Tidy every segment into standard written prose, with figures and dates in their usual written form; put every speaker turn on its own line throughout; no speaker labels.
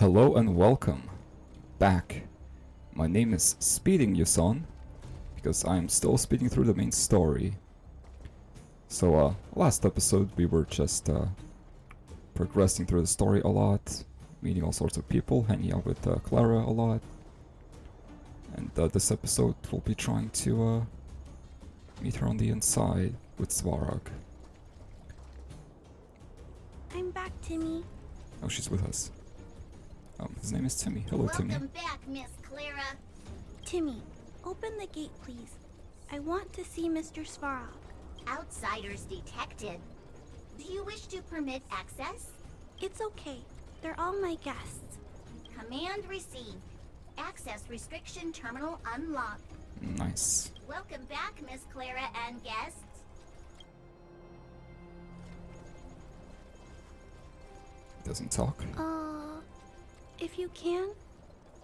Hello and welcome back. My name is Speeding Yuson, because I am still speeding through the main story. So, last episode we were just progressing through the story a lot, meeting all sorts of people, hanging out with Clara a lot. And this episode we'll be trying to meet her on the inside with Svarog.
I'm back, Timmy.
Oh, she's with us. His name is Timmy. Hello, Timmy.
Welcome back, Miss Clara.
Timmy, open the gate, please. I want to see Mr. Svarog.
Outsiders detected. Do you wish to permit access?
It's okay. They're all my guests.
Command received. Access restriction terminal unlocked.
Nice.
Welcome back, Miss Clara and guests.
Doesn't talk.
If you can,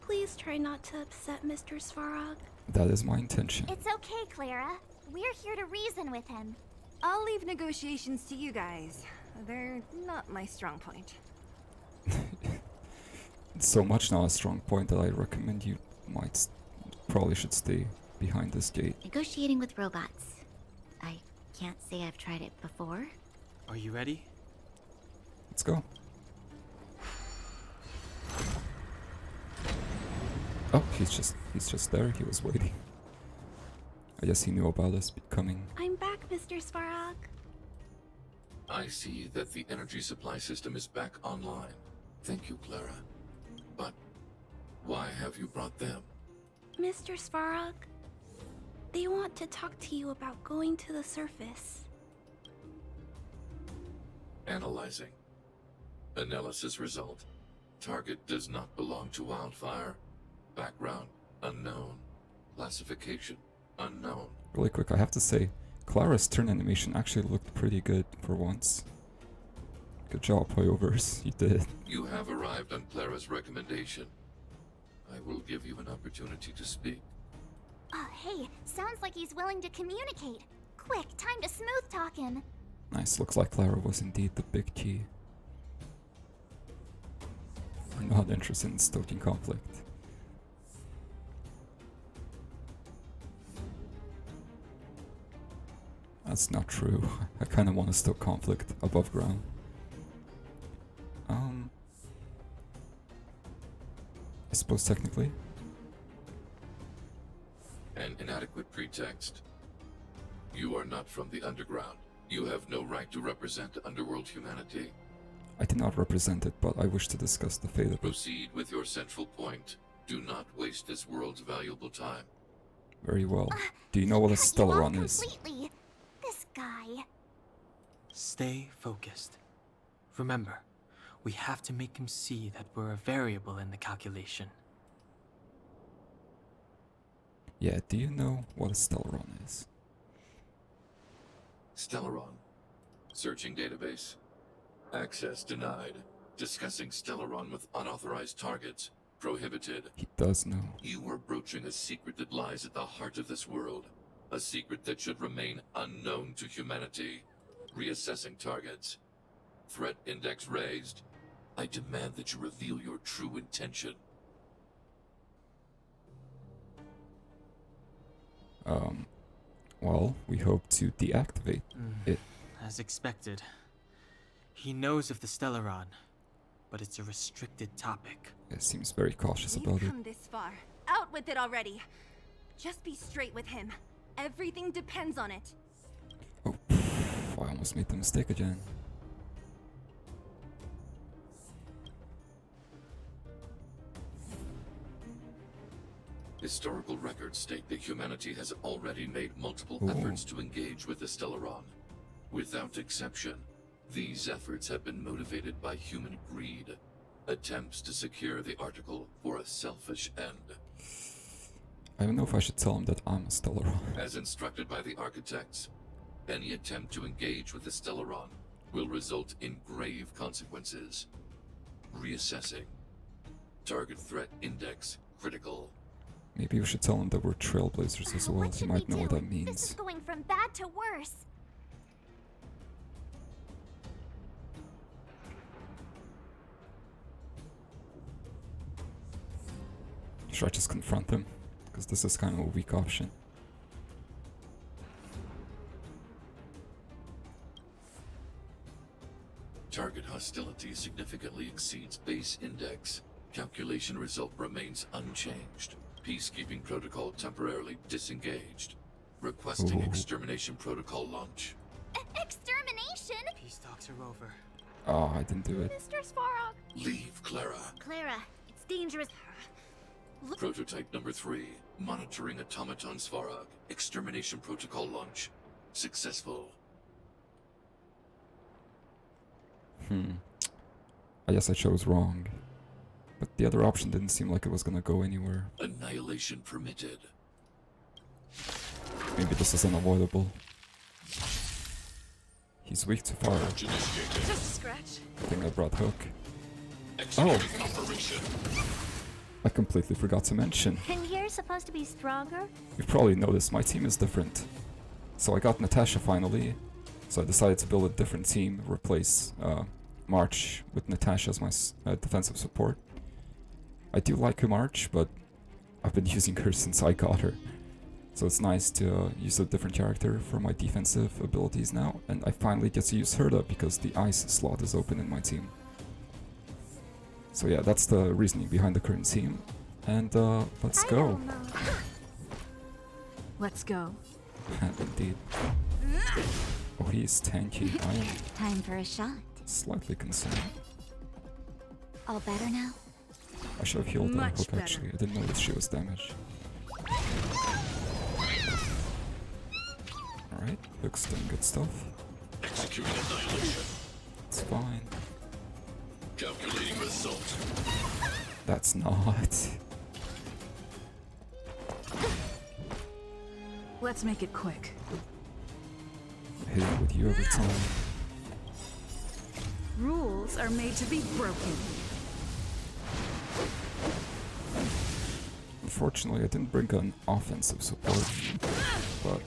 please try not to upset Mr. Svarog.
That is my intention.
It's okay, Clara. We're here to reason with him.
I'll leave negotiations to you guys. They're not my strong point.
It's so much not a strong point that I recommend you probably should stay behind this gate.
Negotiating with robots. I can't say I've tried it before.
Are you ready?
Let's go. Oh, he's just there. He was waiting. I guess he knew about us coming.
I'm back, Mr. Svarog.
I see that the energy supply system is back online. Thank you, Clara. But why have you brought them?
Mr. Svarog, they want to talk to you about going to the surface.
Analyzing. Analysis result. Target does not belong to Wildfire. Background unknown. Classification unknown.
Really quick, I have to say, Clara's turn animation actually looked pretty good for once. Good job, Hoyovers. You did.
You have arrived on Clara's recommendation. I will give you an opportunity to speak.
Oh, hey, sounds like he's willing to communicate. Quick, time to smooth talk him.
Nice, looks like Clara was indeed the big key. I'm not interested in stoking conflict. That's not true. I kinda wanna stoke conflict above ground. I suppose technically.
An inadequate pretext. You are not from the underground. You have no right to represent underworld humanity.
I did not represent it, but I wish to discuss the fate of it.
Proceed with your central point. Do not waste this world's valuable time.
Very well. Do you know what a
Cut you off
Stellaron is?
completely. This guy.
Stay focused. Remember, we have to make him see that we're a variable in the calculation.
Yeah, do you know what a Stellaron is?
Stellaron. Searching database. Access denied. Discussing Stellaron with unauthorized targets. Prohibited.
He does know.
You are broaching a secret that lies at the heart of this world. A secret that should remain unknown to humanity. Reassessing targets. Threat index raised. I demand that you reveal your true intention.
Well, we hope to deactivate it.
As expected. He knows of the Stellaron, but it's a restricted topic.
It seems very cautious
We've
about it.
come this far. Out with it already. Just be straight with him. Everything depends on it.
Oh, I almost made the mistake again.
Historical records state that humanity has already made multiple
Ooh.
efforts to engage with the Stellaron. Without exception, these efforts have been motivated by human greed, attempts to secure the article for a selfish end.
I don't know if I should tell him that I'm a Stellaron.
As instructed by the architects, any attempt to engage with the Stellaron will result in grave consequences. Reassessing. Target threat index critical.
Maybe we should tell him that we're trailblazers as well.
What
He
should
might
we
know what
do?
that
This is
means.
going from bad to worse.
Should I just confront him? Because this is kind of a weak option.
Target hostility significantly exceeds base index. Calculation result remains unchanged. Peacekeeping protocol temporarily disengaged. Requesting
Ooh.
extermination protocol launch.
Extermination?
Peace talks are over.
Oh, I didn't do it.
Mr. Svarog.
Leave, Clara.
Clara, it's dangerous.
Prototype number 3. Monitoring automaton Svarog. Extermination protocol launch. Successful.
I guess I chose wrong. But the other option didn't seem like it was gonna go anywhere.
Annihilation permitted.
Maybe this is unavoidable. He's weak to fire.
Launch initiated.
Just a scratch.
I think I brought Hook.
Executing operation.
I completely forgot to mention.
And you're supposed to be stronger?
You've probably noticed my team is different. So I got Natasha finally. So I decided to build a different team, replace March with Natasha as my defensive support. I do like her March, but I've been using her since I got her. So it's nice to use a different character for my defensive abilities now. And I finally get to use Herda because the ice slot is open in my team. So yeah, that's the reasoning behind the current team. And let's
I
go.
don't know.
Let's go.
Indeed. Oh, he is tanky. I am
Time for a shot.
slightly concerned.
All better now?
I should have healed
Much
Hook
better.
actually. I didn't notice she was damaged. Alright, Hook's doing good stuff.
Executing annihilation.
It's fine.
Calculating result.
That's not.
Let's make it quick.
I hit it with you every time.
Rules are made to be broken.
Unfortunately, I didn't bring an offensive support, but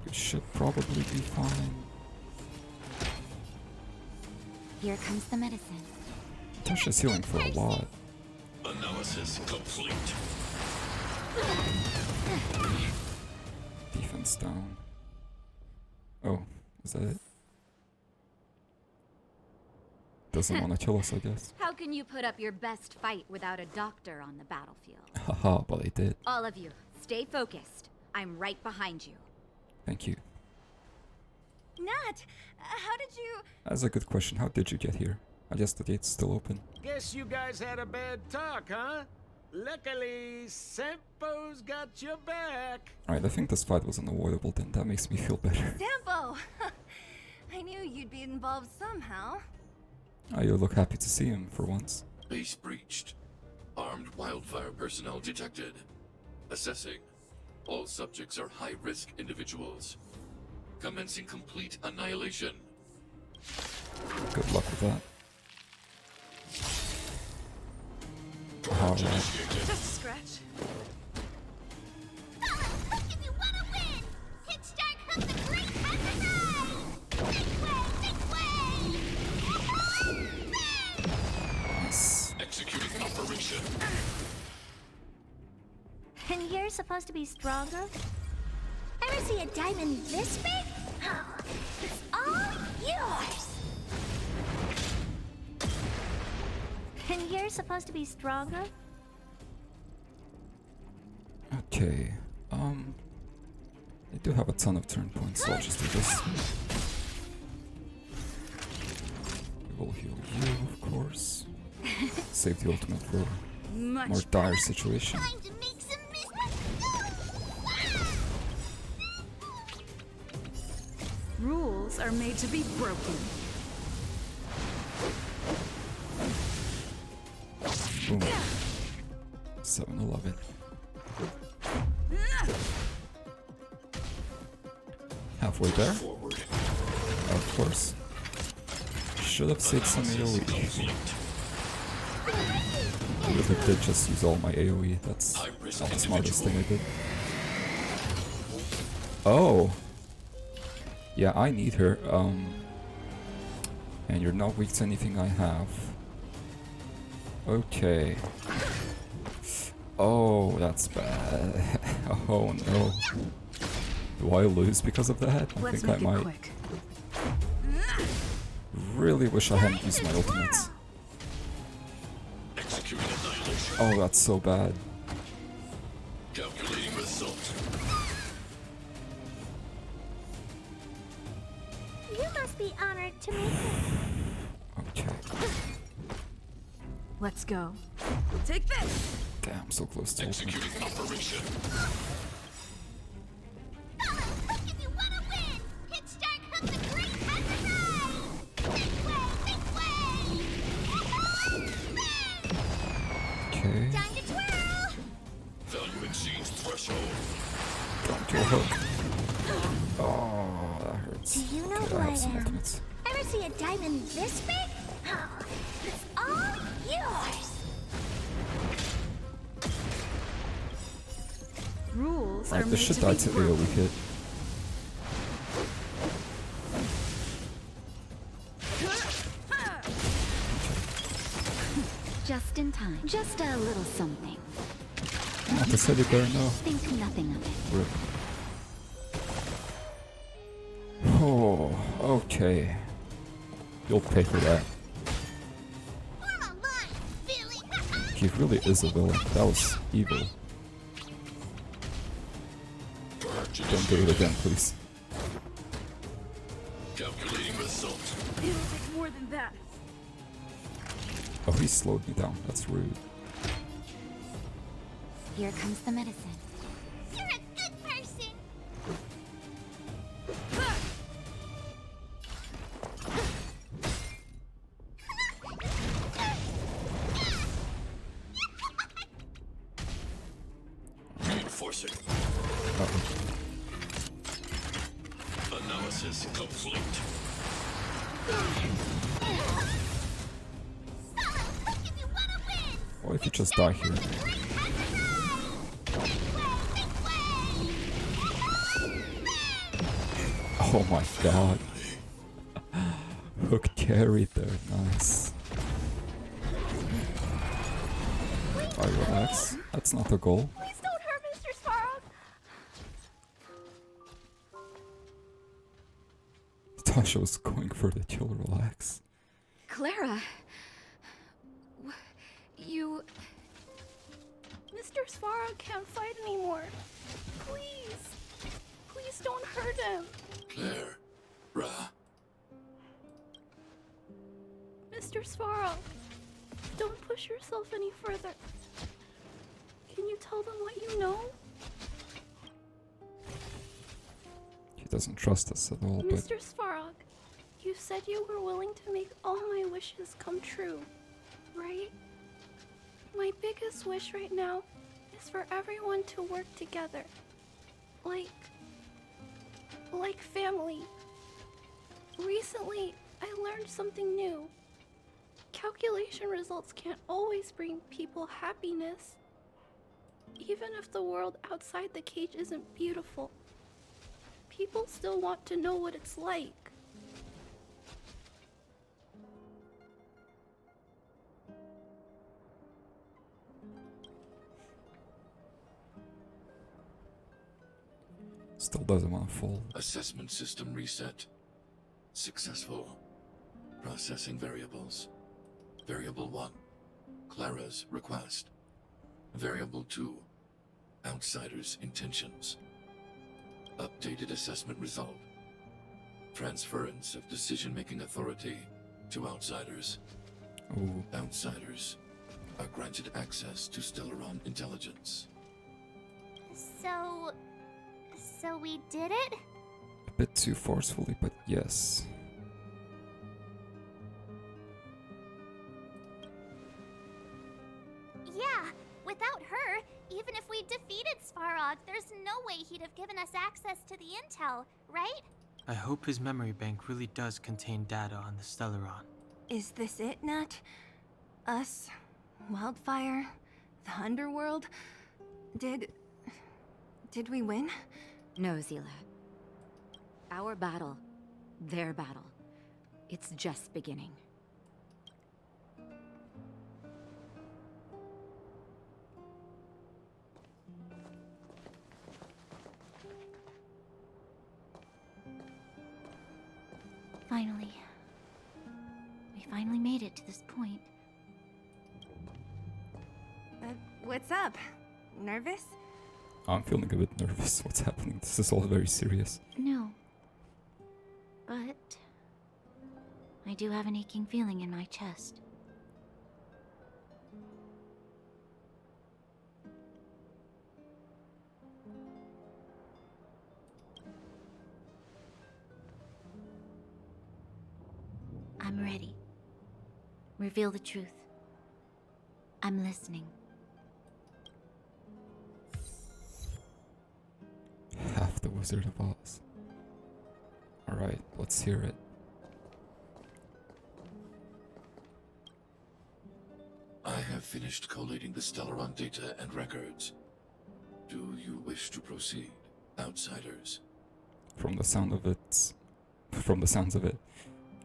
we should probably be fine.
Here comes the medicine.
Natasha's healing for a lot.
Analysis complete.
Defense down. Oh, is that it? Doesn't want to kill us, I guess.
How can you put up your best fight without a doctor on the battlefield?
Haha, but I did.
All of you, stay focused. I'm right behind you.
Thank you.
Nat, how did you...
That's a good question. How did you get here? I guess the gate's still open.
Guess you guys had a bad talk, huh? Luckily, Sampo's got your back.
Alright, I think this fight was unavoidable then. That makes me feel better.
Sampo! I knew you'd be involved somehow.
You look happy to see him for once.
Base breached. Armed wildfire personnel detected. Assessing. All subjects are high-risk individuals. Commencing complete annihilation.
Good luck with that. Alright.
Initiated.
Just a scratch.
Hook if you wanna win! Kickstart Hook the Great Exercise! Big way!
Nice.
Executing operation.
And you're supposed to be stronger? Ever see a diamond this big? It's all yours! And you're supposed to be stronger?
Okay. I do have a ton of turn points, so I'll just do this. We will heal you, of course. Save the ultimate for a
Much
more dire situation.
Time to make some business!
rules are made to be broken.
Boom. 7-11. Halfway there?
Forward.
Of course. Should have saved some AoE. I really did just use all my AoE. That's not the smartest thing I did. Oh! Yeah, I need her. And you're not weak to anything I have. Okay. Oh, that's bad. Oh no. Do I lose because of that? I
Let's
think I
make it
might.
quick.
Really wish I hadn't used my ultimates.
Executing annihilation.
Oh, that's so bad.
Calculating result.
You must be honored to meet me.
Okay.
Let's go. Take this!
Damn, so close to ultimate.
Executing operation.
Look if you wanna win! Hit start hook the great exercise! This way!
Okay.
Time to twirl!
Value exceeds threshold.
Don't do a hook. Oh, that hurts.
Do you know
Okay,
who
I
I
have some
am?
ultimates.
Ever see a diamond this big? It's all yours!
Rules are
Alright,
meant
this should
to
die
be
to
broken.
AoE hit.
Just in time. Just a little something.
Not to teddy bear, no.
Think nothing of it.
Rip. Oh, okay. You'll pay for that. He really is a villain. That was evil. Don't do it again, please.
Calculating result.
It'll take more than that.
Oh, he slowed me down. That's rude.
Here comes the medicine.
You're a good person!
Reinforcing.
Uh-oh. Analysis complete. What if you just die here? Oh my god. Hook carried there, nice. Alright, relax. That's not the goal.
Please don't hurt Mr. Svarog.
Tasha was going for the kill, relax.
Clara. You.
Mr. Svarog can't fight anymore. Please. Please don't hurt him.
Claire. Ra.
Mr. Svarog, don't push yourself any further. Can you tell them what you know?
He doesn't trust us at all, but
Mr. Svarog, you said you were willing to make all my wishes come true, right? My biggest wish right now is for everyone to work together. Like family. Recently, I learned something new. Calculation results can't always bring people happiness. Even if the world outside the cage isn't beautiful, people still want to know what it's like.
still doesn't want to fall.
Assessment system reset. Successful. Processing variables. Variable 1. Clara's request. Variable 2. Outsider's intentions. Updated assessment result. Transference of decision-making authority to outsiders.
Ooh,
Outsiders are granted access to Stellaron intelligence.
So we did it?
a bit too forcefully, but yes.
Yeah, without her, even if we defeated Svarog, there's no way he'd have given us access to the intel, right?
I hope his memory bank really does contain data on the Stellaron.
Is this it, Nat? Us? Wildfire? The underworld? Did we win?
No, Zila. Our battle. Their battle. It's just beginning.
We finally made it to this point.
What's up? Nervous?
I'm feeling a bit nervous. What's happening? This is all very serious.
No. But I do have an aching feeling in my chest. I'm ready. Reveal the truth. I'm listening.
Half the Wizard of Oz. Alright, let's hear it.
I have finished collating the Stellaron data and records. Do you wish to proceed, outsiders?
From the sounds of it,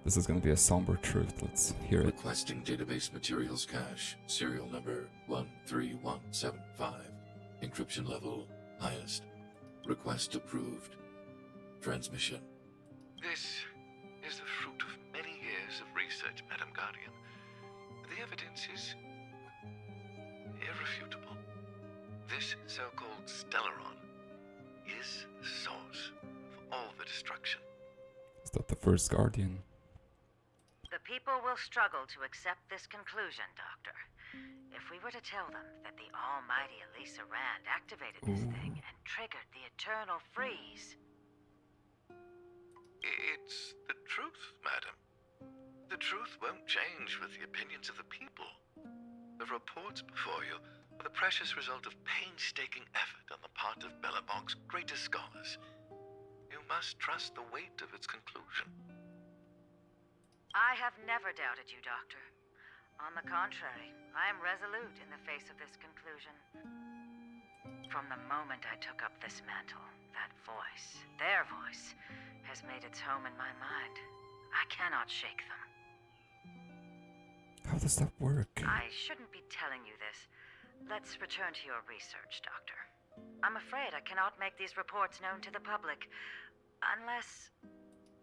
this is gonna be a somber truth. Let's hear it.
Requesting database materials cache, serial number 13175. Encryption level highest. Request approved. Transmission.
This is the fruit of many years of research, Madam Guardian. The evidence is irrefutable. This so-called Stellaron is the source of all the destruction.
Is that the first Guardian?
The people will struggle to accept this conclusion, Doctor. If we were to tell them that the almighty Elisa Rand activated this thing and triggered the eternal freeze.
It's the truth, madam. The truth won't change with the opinions of the people. The reports before you are the precious result of painstaking effort on the part of Belobog's greatest scholars. You must trust the weight of its conclusion.
I have never doubted you, Doctor. On the contrary, I am resolute in the face of this conclusion. From the moment I took up this mantle, that voice, their voice, has made its home in my mind. I cannot shake them.
How does that work?
I shouldn't be telling you this. Let's return to your research, Doctor. I'm afraid I cannot make these reports known to the public, unless...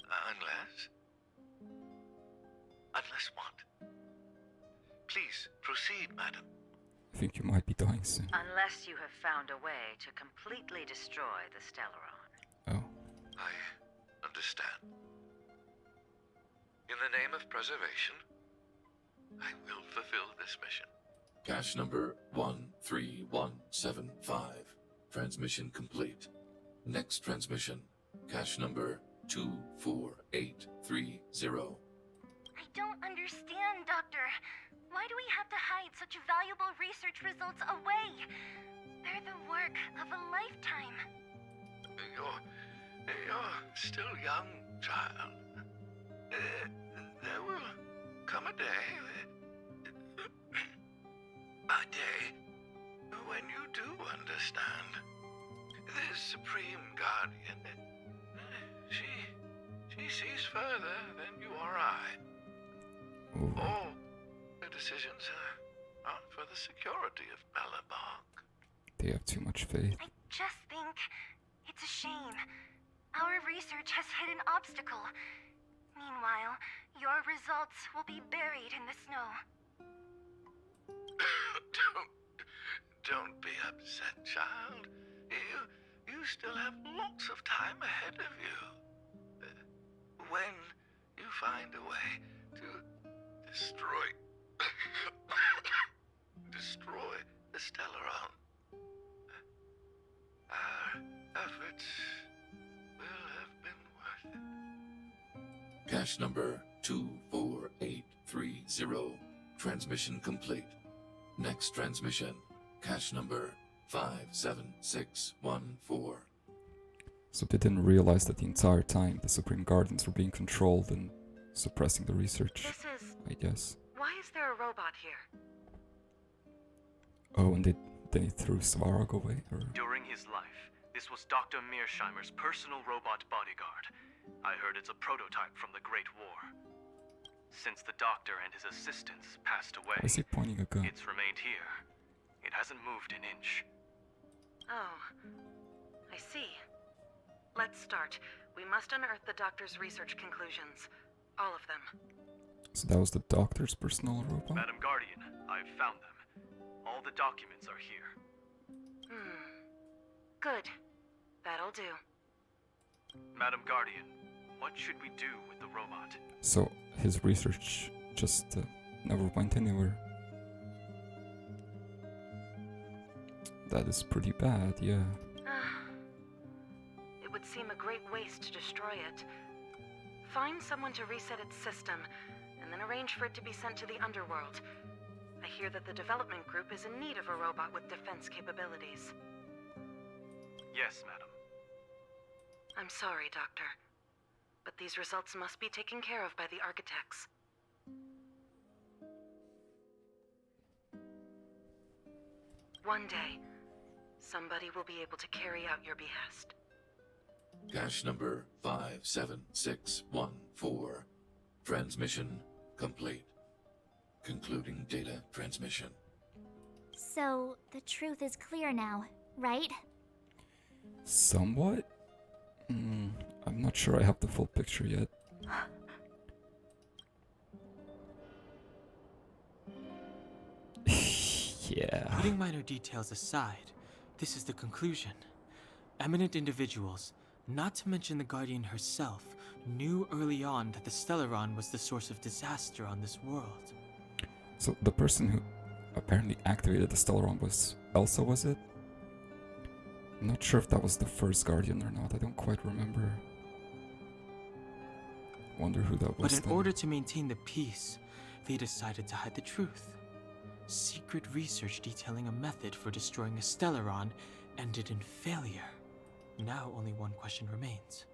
Unless? Unless what? Please, proceed, madam.
I think you might be dying soon.
Unless you have found a way to completely destroy the Stellaron.
Oh.
I understand. In the name of preservation, I will fulfill this mission.
Cache number 13175. Transmission complete. Next transmission. Cache number 24830.
I don't understand, Doctor. Why do we have to hide such valuable research results away? They're the work of a lifetime.
You're still young, child. There will come a day when you do understand. This Supreme Guardian, she sees further than you or I.
Ooh.
All the decisions are for the security of Belobog.
They have too much faith.
I just think it's a shame. Our research has hit an obstacle. Meanwhile, your results will be buried in the snow.
Don't be upset, child. You still have lots of time ahead of you. When you find a way to destroy the Stellaron, our efforts will have been worth it.
Cache number 24830. Transmission complete. Next transmission. Cache number 57614.
So they didn't realize that the entire time the Supreme Guardians were being controlled and suppressing the research,
This is...
I guess.
Why is there a robot here?
Oh, and then he threw Svarog away? Or...
During his life, this was Dr. Mearsheimer's personal robot bodyguard. I heard it's a prototype from the Great War. Since the doctor and his assistants passed away,
Why is he pointing a gun?
it's remained here. It hasn't moved an inch.
Oh, I see. Let's start. We must unearth the doctor's research conclusions. All of them.
So that was the doctor's personal robot?
Madam Guardian, I've found them. All the documents are here.
Good. That'll do.
Madam Guardian, what should we do with the robot?
So his research just never went anywhere. That is pretty bad, yeah.
It would seem a great waste to destroy it. Find someone to reset its system, and then arrange for it to be sent to the underworld. I hear that the development group is in need of a robot with defense capabilities.
Yes, madam.
I'm sorry, Doctor, but these results must be taken care of by the architects. One day, somebody will be able to carry out your behest.
Cache number 57614. Transmission complete. Concluding data transmission.
So, the truth is clear now, right?
Somewhat? I'm not sure I have the full picture yet. Yeah.
Putting minor details aside, this is the conclusion. Eminent individuals, not to mention the Guardian herself, knew early on that the Stellaron was the source of disaster on this world.
So the person who apparently activated the Stellaron was Elsa, was it? I'm not sure if that was the first Guardian or not. I don't quite remember. Wonder who that was.
But in
then.
order to maintain the peace, they decided to hide the truth. Secret research detailing a method for destroying a Stellaron ended in failure. Now only one question remains.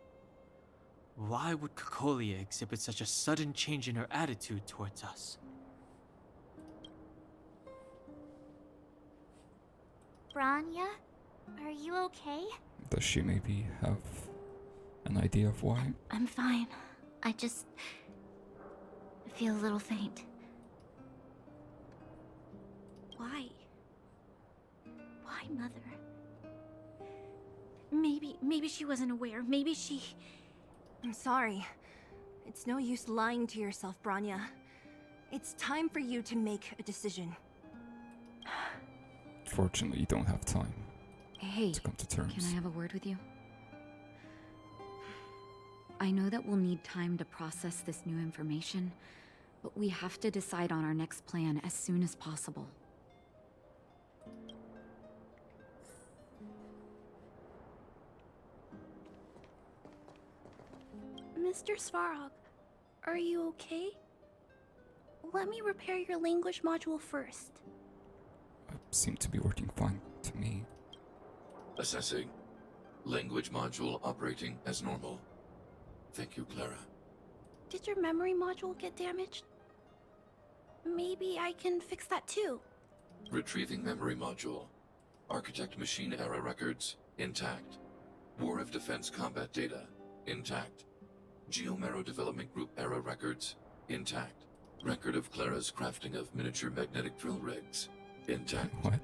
Why would Cocolia exhibit such a sudden change in her attitude towards us?
Branya? Are you okay?
Does she maybe have an idea of why?
I'm fine. I just feel a little faint.
Why? Why, Mother? Maybe she wasn't aware. Maybe she...
I'm sorry. It's no use lying to yourself, Branya. It's time for you to make a decision.
Fortunately, you don't have time
Hey,
to come to terms.
can I have a word with you? I know that we'll need time to process this new information, but we have to decide on our next plan as soon as possible.
Mr. Svarog, are you okay? Let me repair your language module first.
Seem to be working fine to me.
Assessing. Language module operating as normal. Thank you, Clara.
Did your memory module get damaged? Maybe I can fix that too.
Retrieving memory module. Architect machine era records intact. War of Defense combat data intact. Geomero Development Group era records intact. Record of Clara's crafting of miniature magnetic drill rigs intact.
What?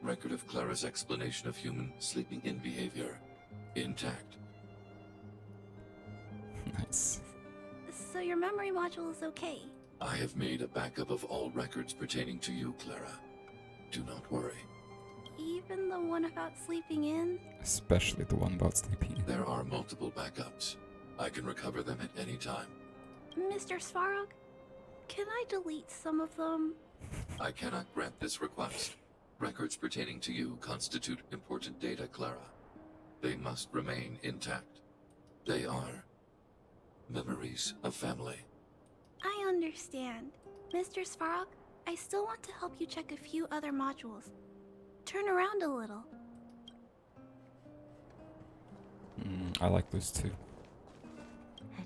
Record of Clara's explanation of human sleeping in behavior intact.
Nice.
So your memory module is okay.
I have made a backup of all records pertaining to you, Clara. Do not worry.
Even the one about sleeping in?
Especially the one about sleeping.
There are multiple backups. I can recover them at any time.
Mr. Svarog, can I delete some of them?
I cannot grant this request. Records pertaining to you constitute important data, Clara. They must remain intact. They are memories of family.
I understand. Mr. Svarog, I still want to help you check a few other modules. Turn around a little.
I like those two.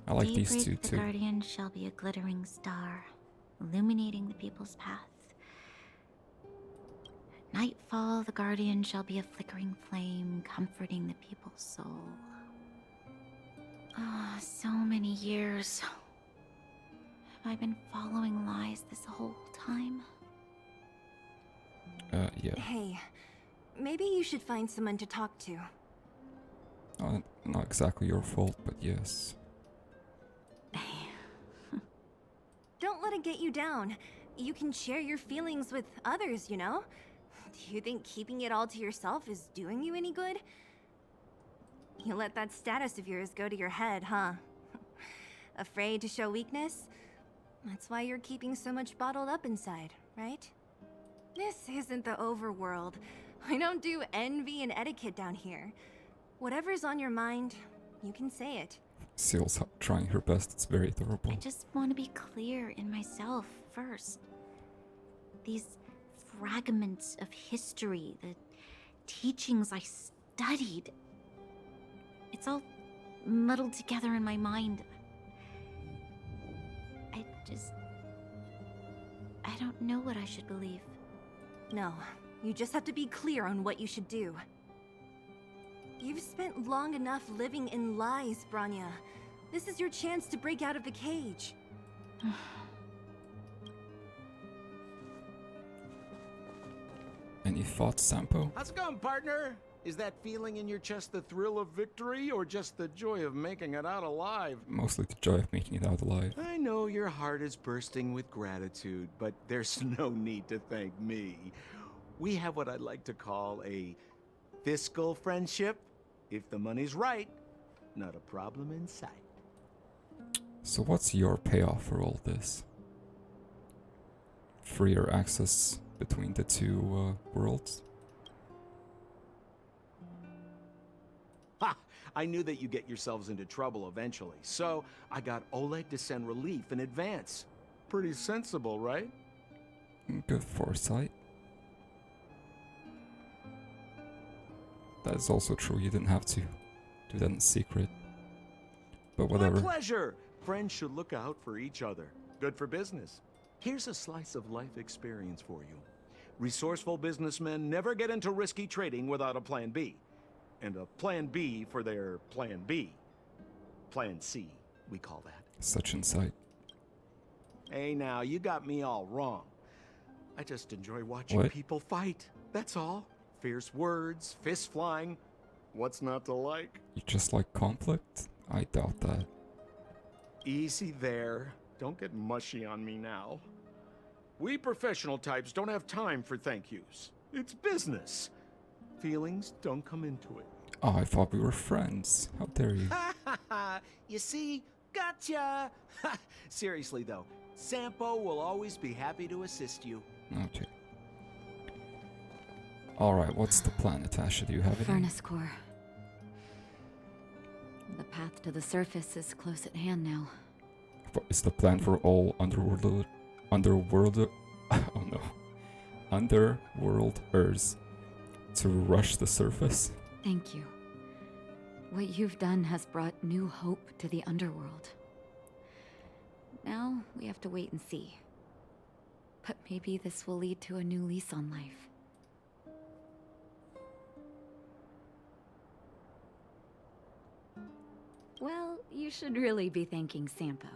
I like these two
The
too.
Guardian shall be a glittering star, illuminating the people's path. At nightfall, the Guardian shall be a flickering flame, comforting the people's soul. Ah, so many years. Have I been following lies this whole time?
Yeah.
Hey, maybe you should find someone to talk to.
Not exactly your fault, but yes.
get you down. You can share your feelings with others, you know? Do you think keeping it all to yourself is doing you any good? You let that status of yours go to your head, huh? Afraid to show weakness? That's why you're keeping so much bottled up inside, right? This isn't the overworld. I don't do envy and etiquette down here. Whatever's on your mind, you can say it.
Seal's trying her best, it's very adorable.
I just want to be clear in myself first. These fragments of history, the teachings I studied, it's all muddled together in my mind. I don't know what I should believe.
No, you just have to be clear on what you should do. You've spent long enough living in lies, Branya. This is your chance to break out of the cage.
Any thoughts, Sampo?
How's it going, partner? Is that feeling in your chest the thrill of victory, or just the joy of making it out alive?
Mostly the joy of making it out alive.
I know your heart is bursting with gratitude, but there's no need to thank me. We have what I'd like to call a fiscal friendship. If the money's right, not a problem in sight.
So what's your payoff for all this? Freer access between the two worlds?
Ha! I knew that you'd get yourselves into trouble eventually, so I got Oleg to send relief in advance. Pretty sensible, right?
Good foresight. That is also true, you didn't have to do that in secret. But whatever.
My pleasure! Friends should look out for each other. Good for business. Here's a slice of life experience for you. Resourceful businessmen never get into risky trading without a plan B. And a plan B for their plan B. Plan C, we call that.
Such insight.
Hey now, you got me all wrong. I just enjoy watching people fight, that's all. Fierce words, fists flying. What's not to like?
You just like conflict? I doubt that.
Easy there. Don't get mushy on me now. We professional types don't have time for thank yous. It's business. Feelings don't come into it.
Oh, I thought we were friends. How dare you?
You see? Gotcha! Seriously though, Sampo will always be happy to assist you.
Okay. Alright, what's the plan, Natasha? Do you have it?
Furnace core. The path to the surface is close at hand now.
What is the plan for all underworlders? Oh no. Underworlders to rush the surface?
Thank you. What you've done has brought new hope to the underworld. Now we have to wait and see. But maybe this will lead to a new lease on life. Well, you should really be thanking Sampo.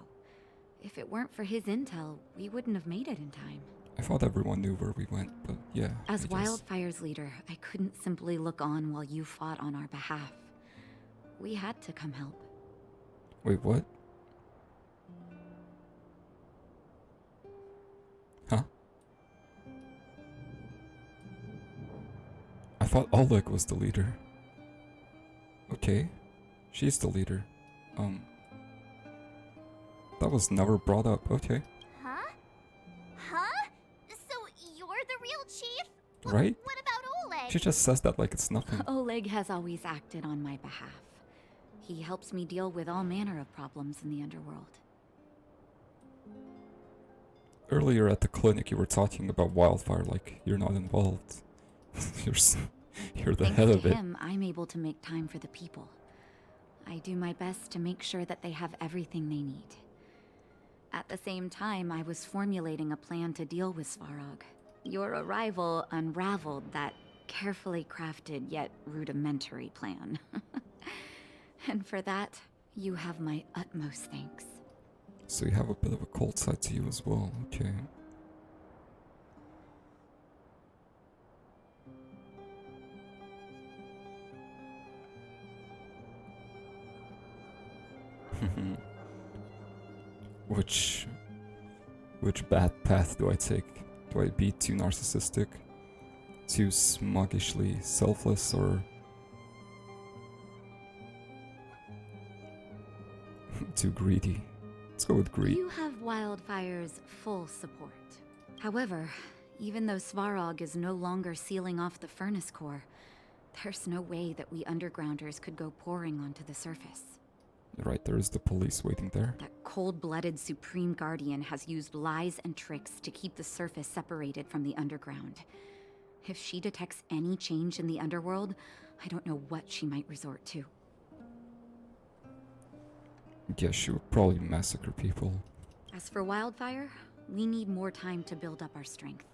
If it weren't for his intel, we wouldn't have made it in time.
I thought everyone knew where we went, but yeah.
As Wildfire's leader, I couldn't simply look on while you fought on our behalf. We had to come help.
Wait, what? Huh? I thought Oleg was the leader. Okay. She's the leader. That was never brought up. Okay.
Huh? Huh? So you're the real chief?
Right?
What about Oleg?
She just says that like it's nothing.
Oleg has always acted on my behalf. He helps me deal with all manner of problems in the underworld.
Earlier at the clinic you were talking about Wildfire like you're not involved. You're the head of it.
Thanks to him, I'm able to make time for the people. I do my best to make sure that they have everything they need. At the same time, I was formulating a plan to deal with Svarog. Your arrival unraveled that carefully crafted yet rudimentary plan. And for that, you have my utmost thanks.
So you have a bit of a cold side to you as well, okay. Which bad path do I take? Do I be too narcissistic? Too smuggishly selfless, or too greedy? Let's go with greed.
You have Wildfire's full support. However, even though Svarog is no longer sealing off the furnace core, there's no way that we undergrounders could go pouring onto the surface.
Right, there's the police waiting there.
That cold-blooded Supreme Guardian has used lies and tricks to keep the surface separated from the underground. If she detects any change in the underworld, I don't know what she might resort to.
Yeah, she would probably massacre people.
As for Wildfire, we need more time to build up our strength.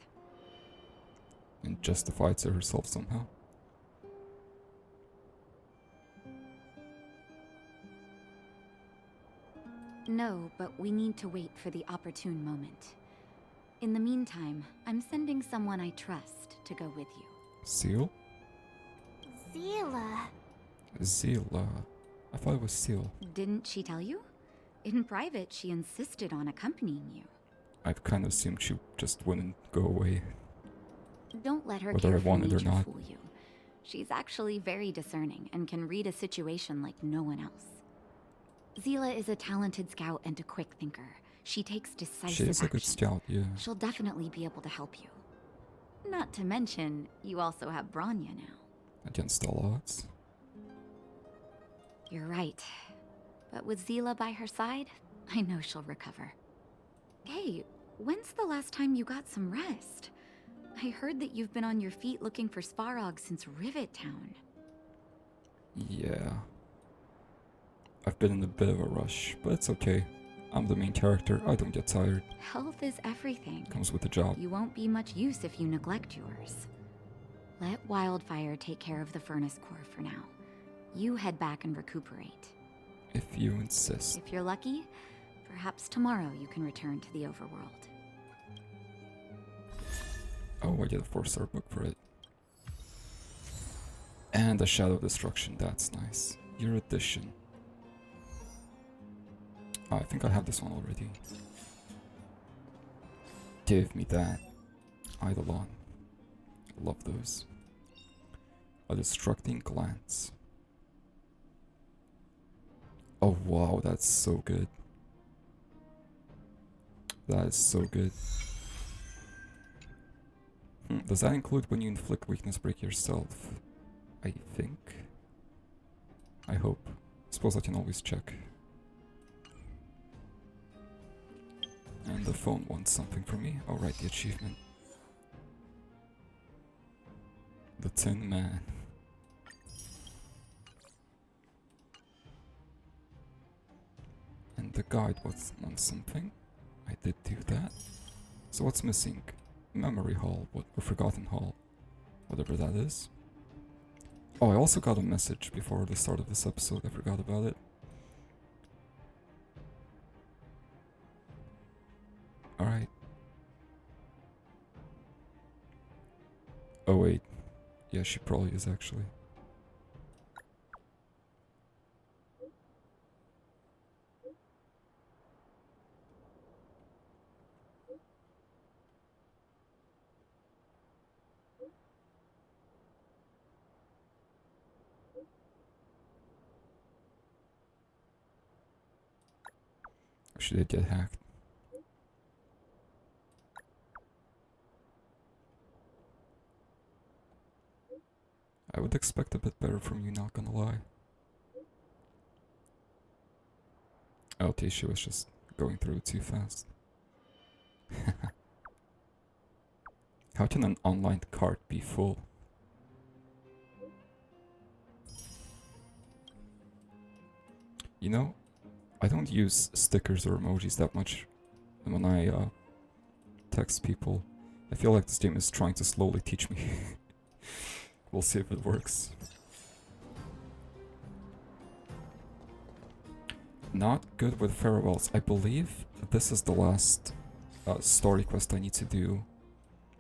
And justify it to herself somehow.
No, but we need to wait for the opportune moment. In the meantime, I'm sending someone I trust to go with you.
Seal?
Zila.
Zila. I thought it was Seal.
Didn't she tell you? In private, she insisted on accompanying you.
I've kind of assumed she just wouldn't go away.
Don't let her
Whether I
careful
wanted or
nature
not.
fool you. She's actually very discerning and can read a situation like no one else. Zila is a talented scout and a quick thinker. She takes decisive
She is a good
action.
scout, yeah.
She'll definitely be able to help you. Not to mention, you also have Branya now.
Against all odds.
You're right. But with Zila by her side, I know she'll recover. Hey, when's the last time you got some rest? I heard that you've been on your feet looking for Svarog since Rivet Town.
Yeah. I've been in a bit of a rush, but it's okay. I'm the main character, I don't get tired.
Health is everything.
Comes with the job.
You won't be much use if you neglect yours. Let Wildfire take care of the furnace core for now. You head back and recuperate.
If you insist.
If you're lucky, perhaps tomorrow you can return to the overworld.
Oh, I get a 4-star book for it. And a Shadow Destruction, that's nice. Your edition. Oh, I think I have this one already. Give me that. Eidolon. Love those. A Destructing Glance. Oh wow, that's so good. That is so good. Does that include when you inflict weakness break yourself? I think. I hope. Suppose I can always check. And the phone wants something from me. Oh right, the achievement. The Tin Man. And the guide wants something. I did do that. So what's missing? Memory Hall, or Forgotten Hall. Whatever that is. Oh, I also got a message before the start of this episode. I forgot about it. Alright. Oh wait. Yeah, she probably is actually. She did get hacked. I would expect a bit better from you, not gonna lie. Okay, she was just going through it too fast. How can an online cart be full? You know, I don't use stickers or emojis that much when I text people. I feel like this game is trying to slowly teach me. We'll see if it works. Not good with farewells. I believe this is the last story quest I need to do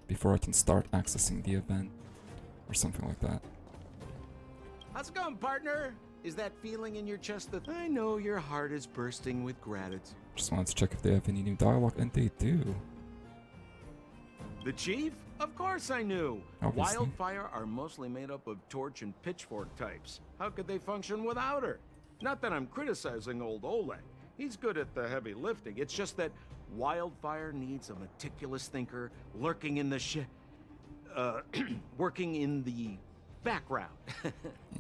before I can start accessing the event or something like that.
How's it going, partner? Is that feeling in your chest that I know your heart is bursting with gratitude?
Just wanted to check if they have any new dialogue, and they do.
The chief? Of course I knew.
Obviously.
Wildfire are mostly made up of torch and pitchfork types. How could they function without her? Not that I'm criticizing old Oleg. He's good at the heavy lifting. It's just that Wildfire needs a meticulous thinker lurking in the working in the background.
And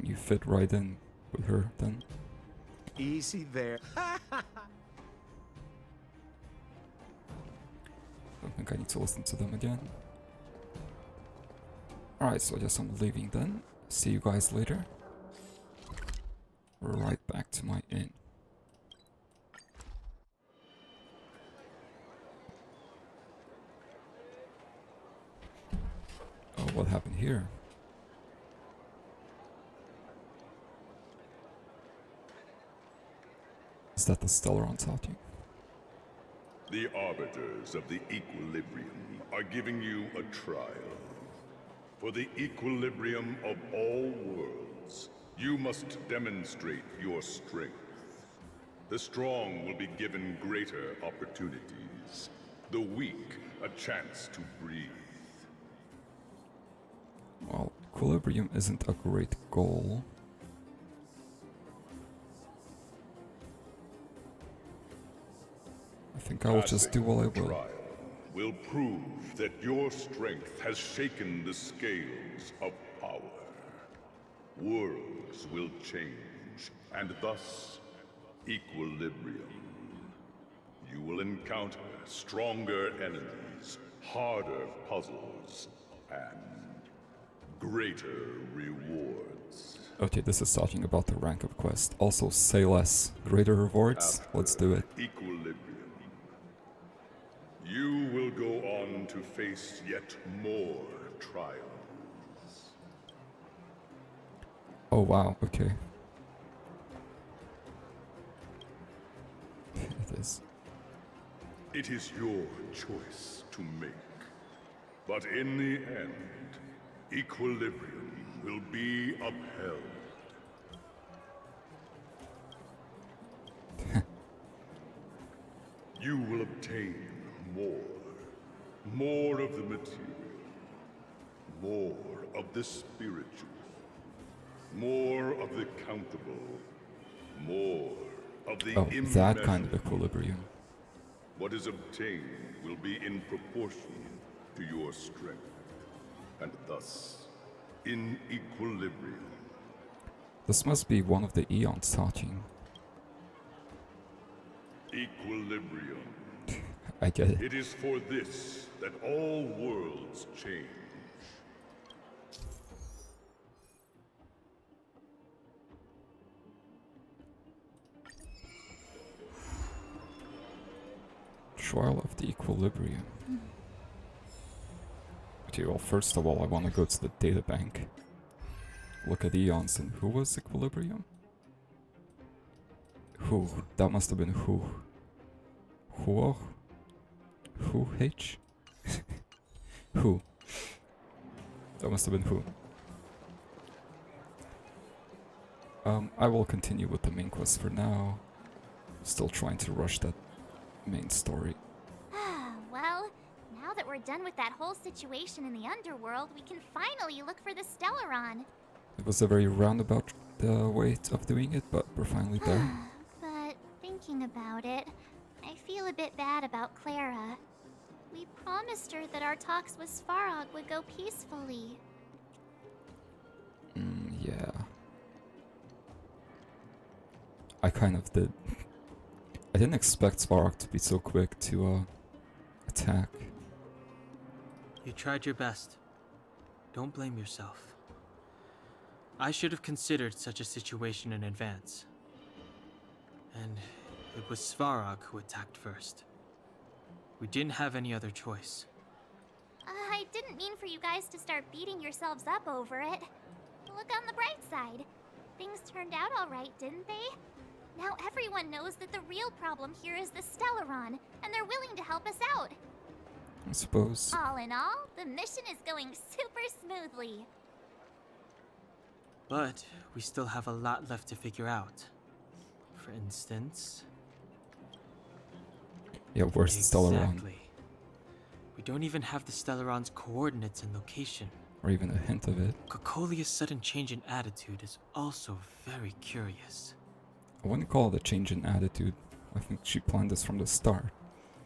you fit right in with her then.
Easy there.
Don't think I need to listen to them again. Alright, so I guess I'm leaving then. See you guys later. We're right back to my inn. Oh, what happened here? Is that the Stellaron talking?
The arbiters of the equilibrium are giving you a trial. For the equilibrium of all worlds, you must demonstrate your strength. The strong will be given greater opportunities. The weak, a chance to breathe.
Well, equilibrium isn't a great goal. I think I will just do what I will.
Trial will prove that your strength has shaken the scales of power. Worlds will change, and thus equilibrium. You will encounter stronger enemies, harder puzzles, and greater rewards.
Okay, this is talking about the rank up quest. Also, say less. Greater rewards?
After
Let's do it.
Equilibrium. You will go on to face yet more trials.
Oh wow, okay. It is.
It is your choice to make. But in the end, equilibrium will be upheld. You will obtain more of the material, more of the spiritual, more of the countable, more of the
Oh, that kind of
immeasurable.
equilibrium.
What is obtained will be in proportion to your strength, and thus in equilibrium.
This must be one of the eons talking.
Equilibrium.
I get it.
It is for this that all worlds change.
Trial of the equilibrium. Okay, well, first of all, I want to go to the data bank. Look at eons and who was equilibrium? Who? That must have been who? Who? Who? H? Who? That must have been who. I will continue with the main quest for now. Still trying to rush that main story.
Well, now that we're done with that whole situation in the underworld, we can finally look for the Stellaron.
It was a very roundabout way of doing it, but we're finally there.
But thinking about it, I feel a bit bad about Clara. We promised her that our talks with Svarog would go peacefully.
Yeah. I kind of did. I didn't expect Svarog to be so quick to attack.
You tried your best. Don't blame yourself. I should have considered such a situation in advance. And it was Svarog who attacked first. We didn't have any other choice.
I didn't mean for you guys to start beating yourselves up over it. Look on the bright side. Things turned out all right, didn't they? Now everyone knows that the real problem here is the Stellaron, and they're willing to help us out.
I suppose.
All in all, the mission is going super smoothly.
But we still have a lot left to figure out. For instance,
Yeah, where's the Stellaron?
Exactly. We don't even have the Stellaron's coordinates and location.
Or even a hint of it.
Cocolia's sudden change in attitude is also very curious.
I wouldn't call it a change in attitude. I think she planned this from the start.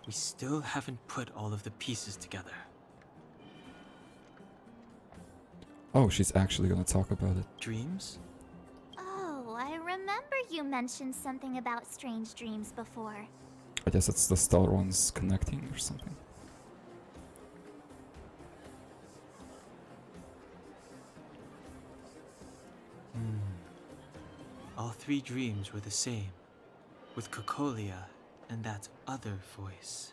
We still haven't put all of the pieces together.
Oh, she's actually gonna talk about it.
Dreams?
Oh, I remember you mentioned something about strange dreams before.
I guess it's the Stellaron's connecting or something.
All three dreams were the same, with Cocolia and that other voice.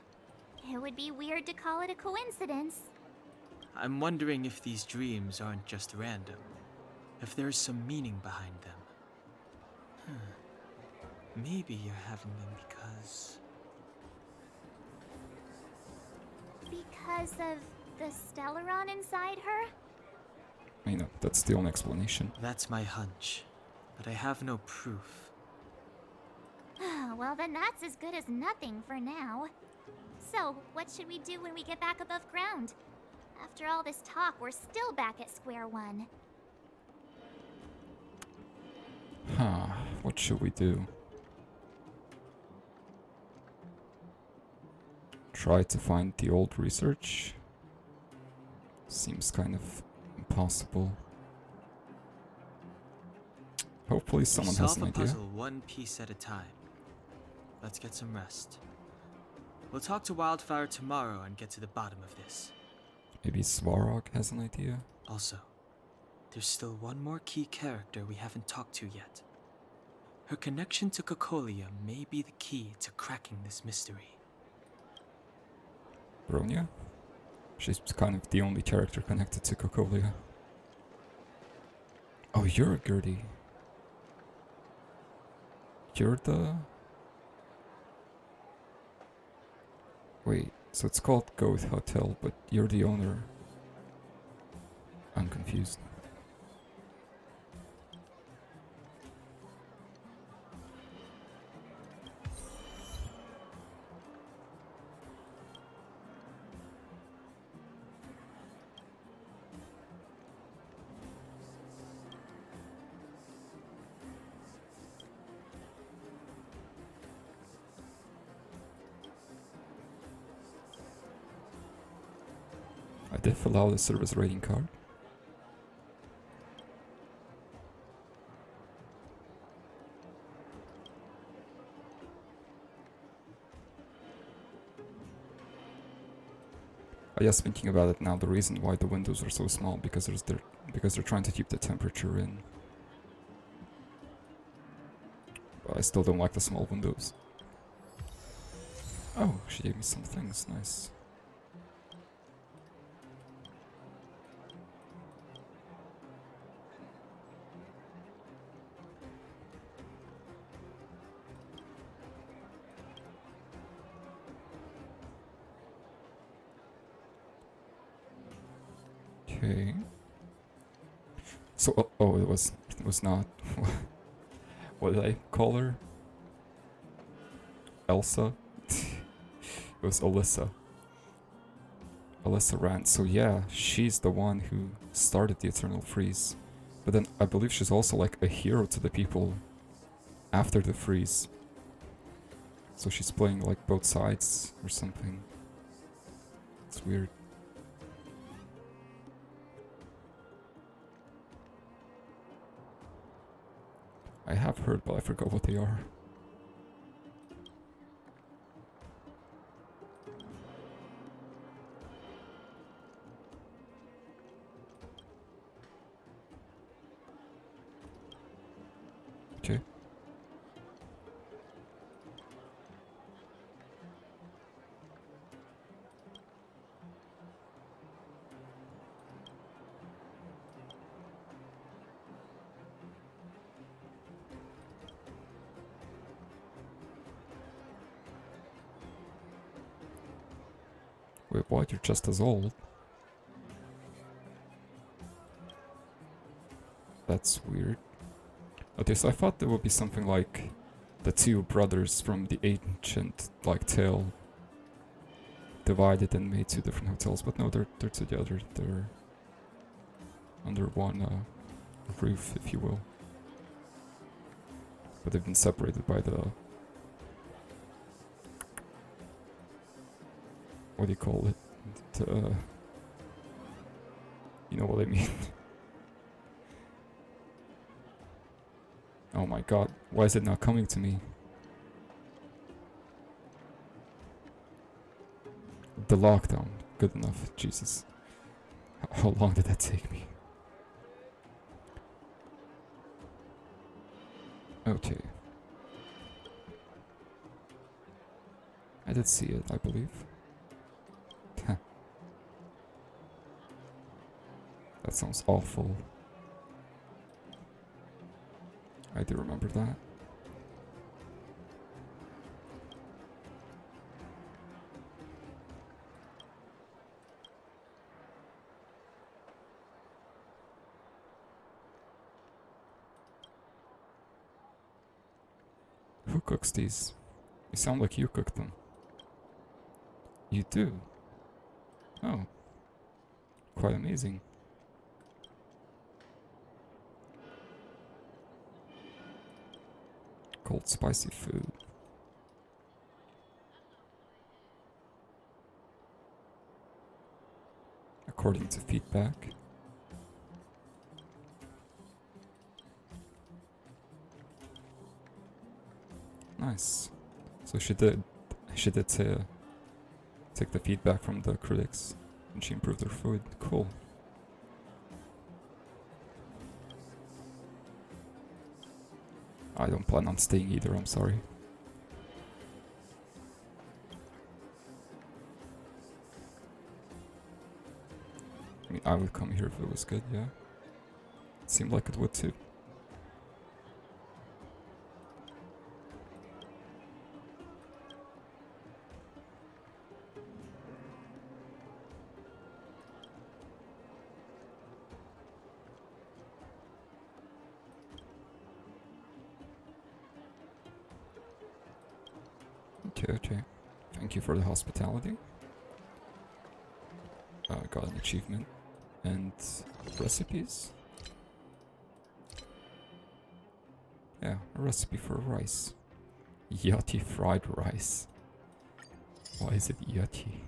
It would be weird to call it a coincidence.
I'm wondering if these dreams aren't just random, if there's some meaning behind them. Maybe you're having them because...
Because of the Stellaron inside her?
I know, that's the only explanation.
That's my hunch, but I have no proof.
Well, then that's as good as nothing for now. So, what should we do when we get back above ground? After all this talk, we're still back at square one.
Huh, what should we do? Try to find the old research? Seems kind of impossible. Hopefully someone has an
Solve a
idea.
puzzle one piece at a time. Let's get some rest. We'll talk to Wildfire tomorrow and get to the bottom of this.
Maybe Svarog has an idea?
Also, there's still one more key character we haven't talked to yet. Her connection to Cocolia may be the key to cracking this mystery.
Bronya? She's kind of the only character connected to Cocolia. Oh, you're Gertie. You're the... Wait, so it's called Goat Hotel, but you're the owner. I'm confused. I did fill out a service rating card. I guess thinking about it now, the reason why the windows are so small because they're trying to keep the temperature in. But I still don't like the small windows. Oh, she gave me some things, nice. Okay. So, oh, it was not. What did I call her? Elsa? It was Alyssa. Alyssa Rand. So yeah, she's the one who started the Eternal Freeze. But then I believe she's also like a hero to the people after the freeze. So she's playing like both sides or something. It's weird. I have heard, but I forgot what they are. Okay. Wait, what? You're just as old? That's weird. Okay, so I thought there would be something like the two brothers from the ancient, like, tale divided and made 2 different hotels, but no, they're together. They're under one roof, if you will. But they've been separated by the... what do you call it? You know what I mean. Oh my god, why is it not coming to me? The lockdown. Good enough, Jesus. How long did that take me? Okay. I did see it, I believe. That sounds awful. I do remember that. Who cooks these? You sound like you cooked them. You do? Oh. Quite amazing. Cold spicy food. According to feedback. Nice. So she did take the feedback from the critics and she improved her food. Cool. I don't plan on staying either, I'm sorry. I mean, I would come here if it was good, yeah. It seemed like it would too. Okay. Thank you for the hospitality. Got an achievement. And recipes? Yeah, a recipe for rice. Yachty fried rice. Why is it yachty?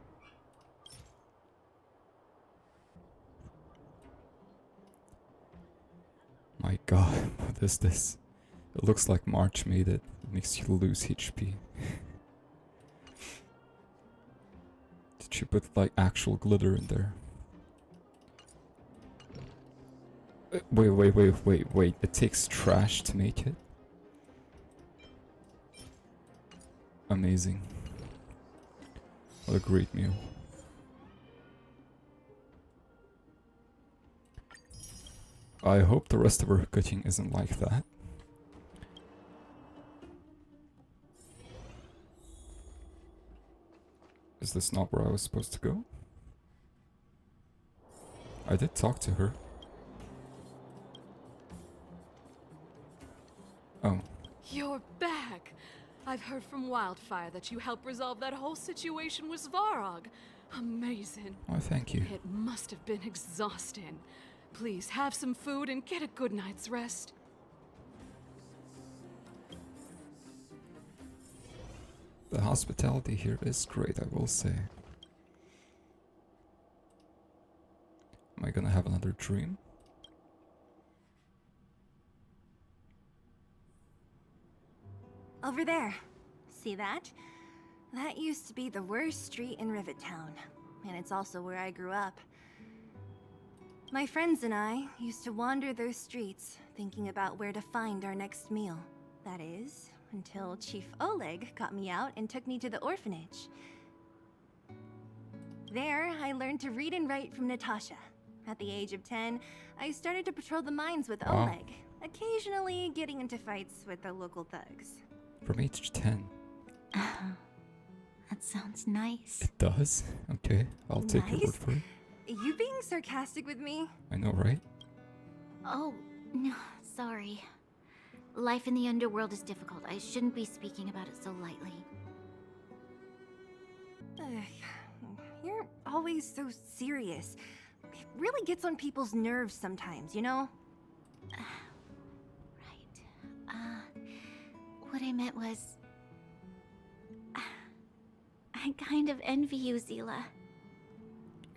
My god, what is this? It looks like March made it. It makes you lose HP. Did you put like actual glitter in there? Wait. It takes trash to make it? Amazing. What a great meal. I hope the rest of our cooking isn't like that. Is this not where I was supposed to go? I did talk to her. Oh.
You're back! I've heard from Wildfire that you helped resolve that whole situation with Svarog. Amazing.
Oh, thank you.
It must have been exhausting. Please have some food and get a good night's rest.
The hospitality here is great, I will say. Am I gonna have another dream?
Over there. See that? That used to be the worst street in Rivet Town. And it's also where I grew up. My friends and I used to wander those streets, thinking about where to find our next meal. That is, until Chief Oleg got me out and took me to the orphanage. There, I learned to read and write from Natasha. At the age of 10, I started to patrol the mines with Oleg, occasionally getting into fights with the local thugs.
From age 10?
That sounds nice.
It does? Okay, I'll take your word for it.
You being sarcastic with me?
I know, right?
Oh, no, sorry. Life in the underworld is difficult. I shouldn't be speaking about it so lightly.
You're always so serious. It really gets on people's nerves sometimes, you know?
What I meant was... I kind of envy you, Zila.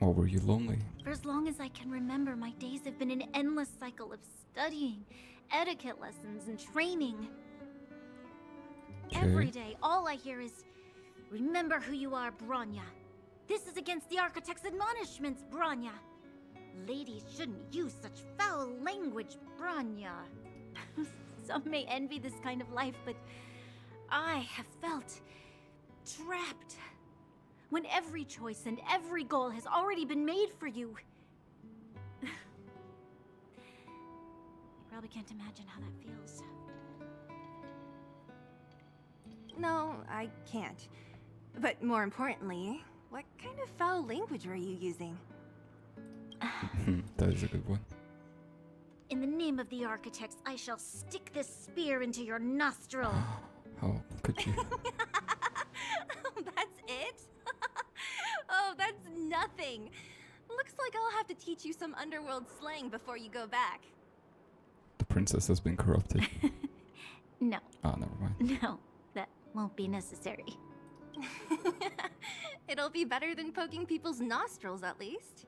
Or were you lonely?
For as long as I can remember, my days have been an endless cycle of studying, etiquette lessons, and training. Every day, all I hear is, remember who you are, Bronya. This is against the Architect's admonishments, Bronya. Ladies shouldn't use such foul language, Bronya. Some may envy this kind of life, but I have felt trapped. When every choice and every goal has already been made for you. You probably can't imagine how that feels.
No, I can't. But more importantly, what kind of foul language were you using?
That is a good one.
In the name of the Architects, I shall stick this spear into your nostril.
How could you?
That's it? Oh, that's nothing. Looks like I'll have to teach you some underworld slang before you go back.
The princess has been corrupted.
No.
Ah, never mind.
No, that won't be necessary.
It'll be better than poking people's nostrils, at least.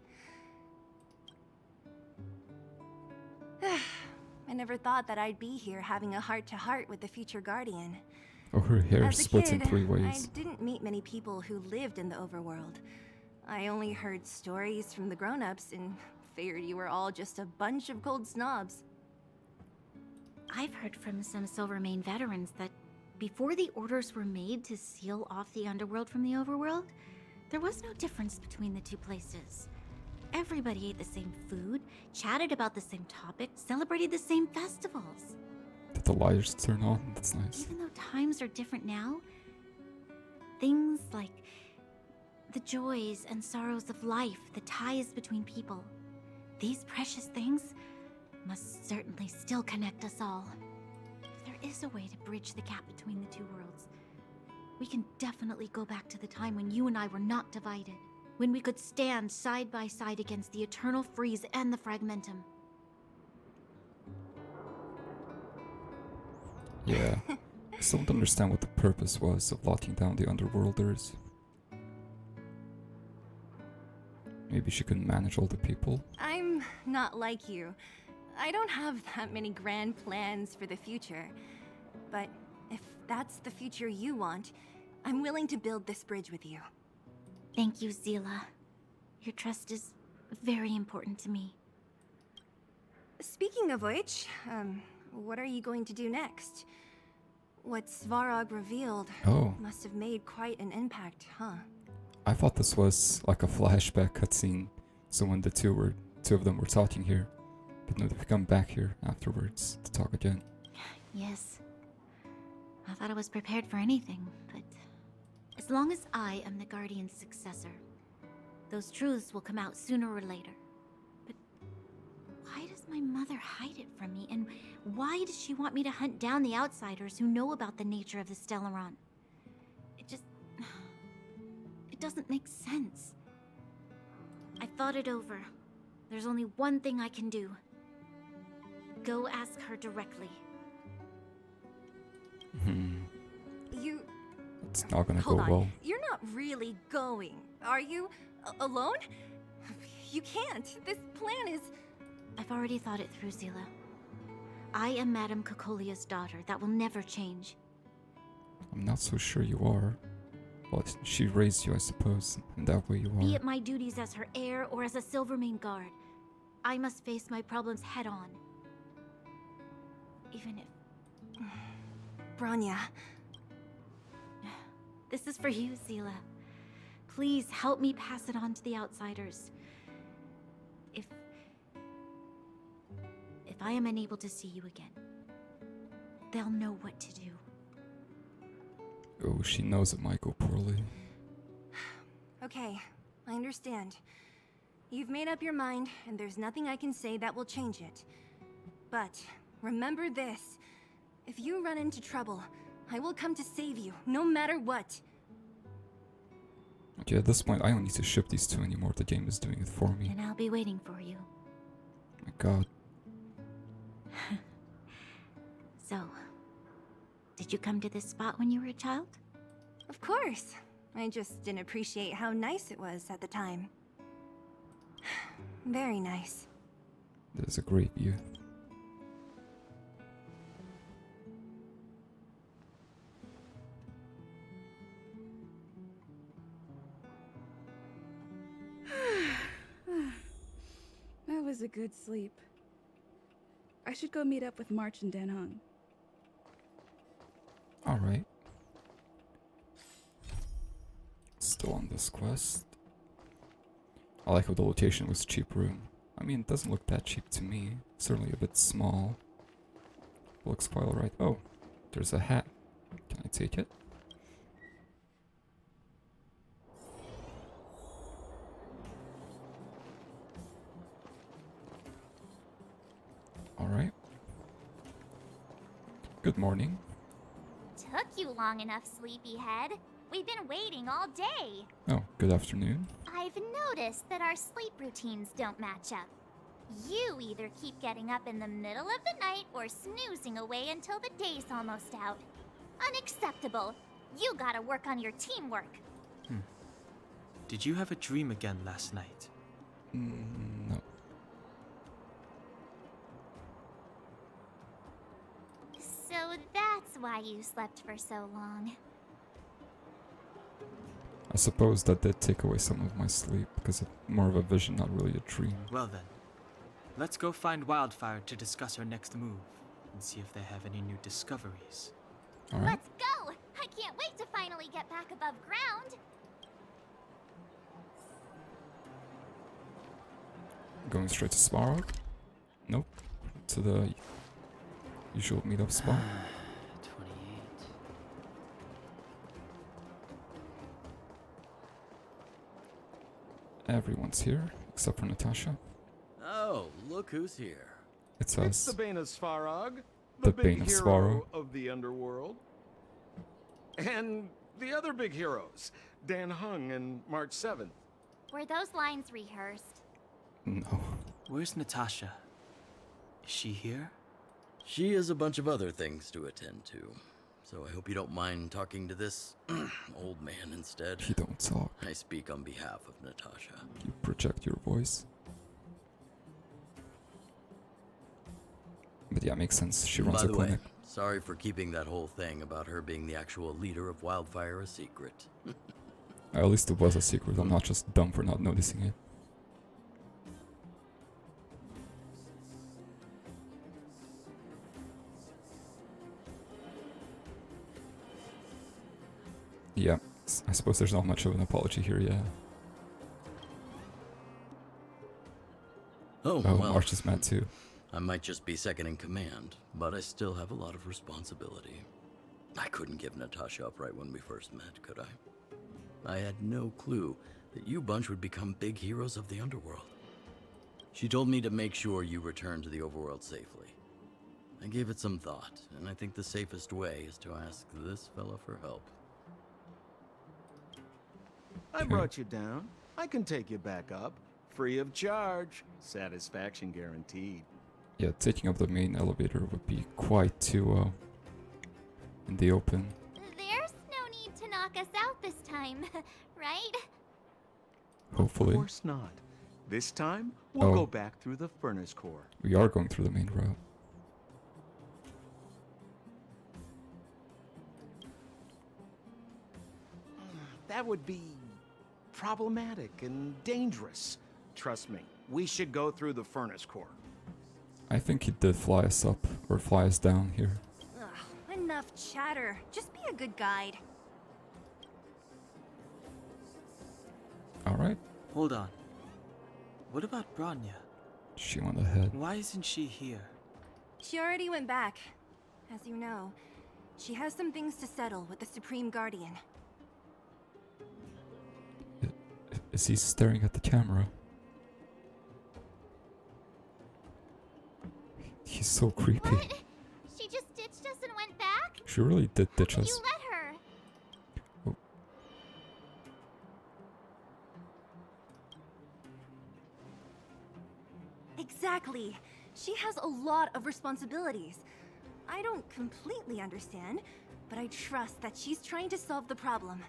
I never thought that I'd be here having a heart-to-heart with the future Guardian.
Oh, her hair
As a
splits in
kid,
3 ways.
I didn't meet many people who lived in the overworld. I only heard stories from the grown-ups and figured you were all just a bunch of cold snobs.
I've heard from some Silvermane veterans that before the orders were made to seal off the underworld from the overworld, there was no difference between the two places. Everybody ate the same food, chatted about the same topics, celebrated the same festivals.
Did the lights turn on? That's nice.
Even though times are different now, things like the joys and sorrows of life, the ties between people, these precious things must certainly still connect us all. If there is a way to bridge the gap between the two worlds, we can definitely go back to the time when you and I were not divided, when we could stand side by side against the Eternal Freeze and the Fragmentum.
Yeah. I still don't understand what the purpose was of locking down the Underworlders. Maybe she couldn't manage all the people?
I'm not like you. I don't have that many grand plans for the future. But if that's the future you want, I'm willing to build this bridge with you.
Thank you, Zila. Your trust is very important to me.
Speaking of which, what are you going to do next? What Svarog revealed must have made quite an impact, huh?
I thought this was like a flashback cutscene. So when the two of them were talking here. But no, they've come back here afterwards to talk again.
Yes. I thought I was prepared for anything, but as long as I am the Guardian's successor, those truths will come out sooner or later. But why does my mother hide it from me? And why does she want me to hunt down the outsiders who know about the nature of the Stellaron? It doesn't make sense. I thought it over. There's only one thing I can do. Go ask her directly.
It's not gonna
Hold
go
on.
well.
You're not really going, are you? Alone? You can't. This plan is...
I've already thought it through, Zila. I am Madame Cocolia's daughter. That will never change.
I'm not so sure you are. Well, she raised you, I suppose. In that way you are.
Be it my duties as her heir or as a Silvermane guard, I must face my problems head on. Even if...
Bronya.
This is for you, Zila. Please help me pass it on to the outsiders. If I am unable to see you again, they'll know what to do.
Oh, she knows it might go poorly.
Okay, I understand. You've made up your mind, and there's nothing I can say that will change it. But remember this. If you run into trouble, I will come to save you, no matter what.
Okay, at this point I don't need to ship these two anymore, the game is doing it for me.
And I'll be waiting for you.
My god.
So, did you come to this spot when you were a child?
Of course. I just didn't appreciate how nice it was at the time. Very nice.
There's a great view.
That was a good sleep. I should go meet up with March and Dan Hung.
Alright. Still on this quest. I like how the location was cheap room. I mean, it doesn't look that cheap to me. Certainly a bit small. Looks quite alright. Oh, there's a hat. Can I take it? Alright. Good morning.
Took you long enough, sleepyhead. We've been waiting all day.
Oh, good afternoon.
I've noticed that our sleep routines don't match up. You either keep getting up in the middle of the night or snoozing away until the day's almost out. Unacceptable. You gotta work on your teamwork.
Did you have a dream again last night?
No.
So that's why you slept for so long.
I suppose that did take away some of my sleep, because it's more of a vision, not really a dream.
Well then, let's go find Wildfire to discuss our next move, and see if they have any new discoveries.
Alright.
Let's go! I can't wait to finally get back above ground!
Going straight to Svarog? Nope. To the usual meetup spot.
28.
Everyone's here, except for Natasha.
Oh, look who's here.
It's
It's
us.
the Bane of Svarog,
The
the
Bane
big
of
hero
Svarog.
of the underworld. And the other big heroes, Dan Hung and March 7th.
Were those lines rehearsed?
No.
Where's Natasha? Is she here?
She has a bunch of other things to attend to, so I hope you don't mind talking to this old man instead.
You don't talk.
I speak on behalf of Natasha.
You project your voice. But yeah, makes sense. She runs
By
a
the
clinic.
way, sorry for keeping that whole thing about her being the actual leader of Wildfire a secret.
At least it was a secret. I'm not just dumb for not noticing it. Yeah, I suppose there's not much of an apology here, yeah.
Oh,
Oh,
well.
March is mad too.
I might just be second in command, but I still have a lot of responsibility. I couldn't give Natasha up right when we first met, could I? I had no clue that you bunch would become big heroes of the underworld. She told me to make sure you return to the overworld safely. I gave it some thought, and I think the safest way is to ask this fella for help.
I brought you down. I can take you back up. Free of charge. Satisfaction guaranteed.
Yeah, taking up the main elevator would be quite too, in the open.
There's no need to knock us out this time, right?
Hopefully.
Of course not. This time, we'll
Oh.
go back through the furnace core.
We are going through the main route.
That would be problematic and dangerous. Trust me, we should go through the furnace core.
I think he did fly us up, or fly us down here.
Ugh, enough chatter. Just be a good guide.
Alright.
Hold on. What about Branya?
She went ahead.
Why isn't she here?
She already went back. As you know, she has some things to settle with the Supreme Guardian.
Is he staring at the camera? He's so creepy.
What? She just ditched us and went back?
She really did ditch
You
us.
let her.
Exactly. She has a lot of responsibilities. I don't completely understand, but I trust that she's trying to solve the problem.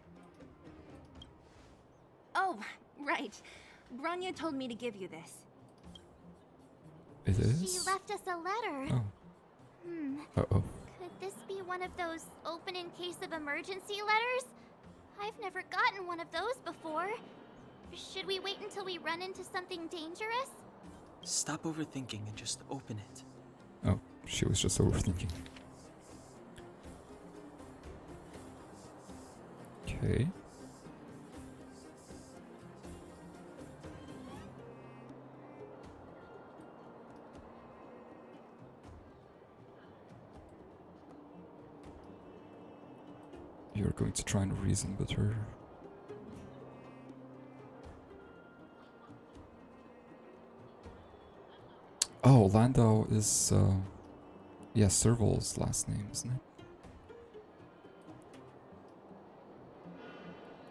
Oh, right. Branya told me to give you this.
It
She
is?
left us a letter.
Oh. Uh-oh.
Could this be one of those open in case of emergency letters? I've never gotten one of those before. Should we wait until we run into something dangerous?
Stop overthinking and just open it.
Oh, she was just overthinking. Okay. You're going to try and reason with her. Oh, Landau is, yeah, Serval's last name, isn't it?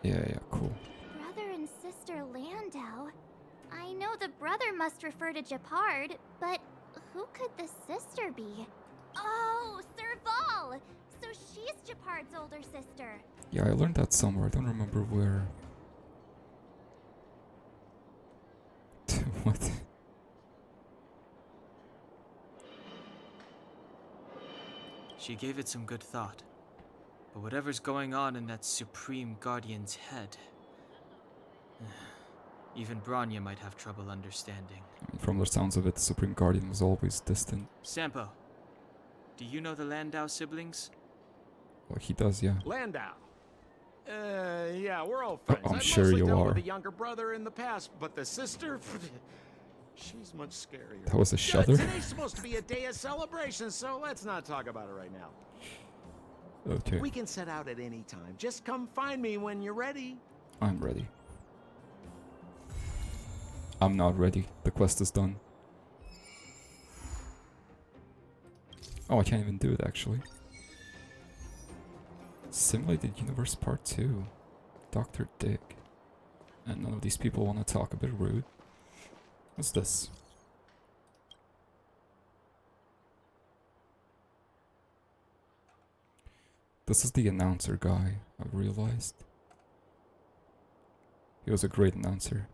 Yeah, cool.
Brother and sister Landau? I know the brother must refer to Japard, but who could the sister be? Oh, Serval! So she's Japard's older sister.
Yeah, I learned that somewhere. I don't remember where. What?
She gave it some good thought. But whatever's going on in that Supreme Guardian's head, even Branya might have trouble understanding.
From the sounds of it, the Supreme Guardian was always distant.
Sampo, do you know the Landau siblings?
Well, he does, yeah.
Landau. Yeah, we're old friends.
I'm
I've
sure
mostly
you
dealt
are.
with the younger brother in the past, but the sister, she's much scarier.
That was a shudder?
Today's supposed to be a day of celebration, so let's not talk about it right now.
Okay.
We can set out at any time. Just come find me when you're ready.
I'm ready. I'm not ready. The quest is done. Oh, I can't even do it actually. Simulated Universe Part 2. Dr. Dick. And none of these people want to talk. A bit rude. What's this? This is the announcer guy, I've realized. He was a great announcer.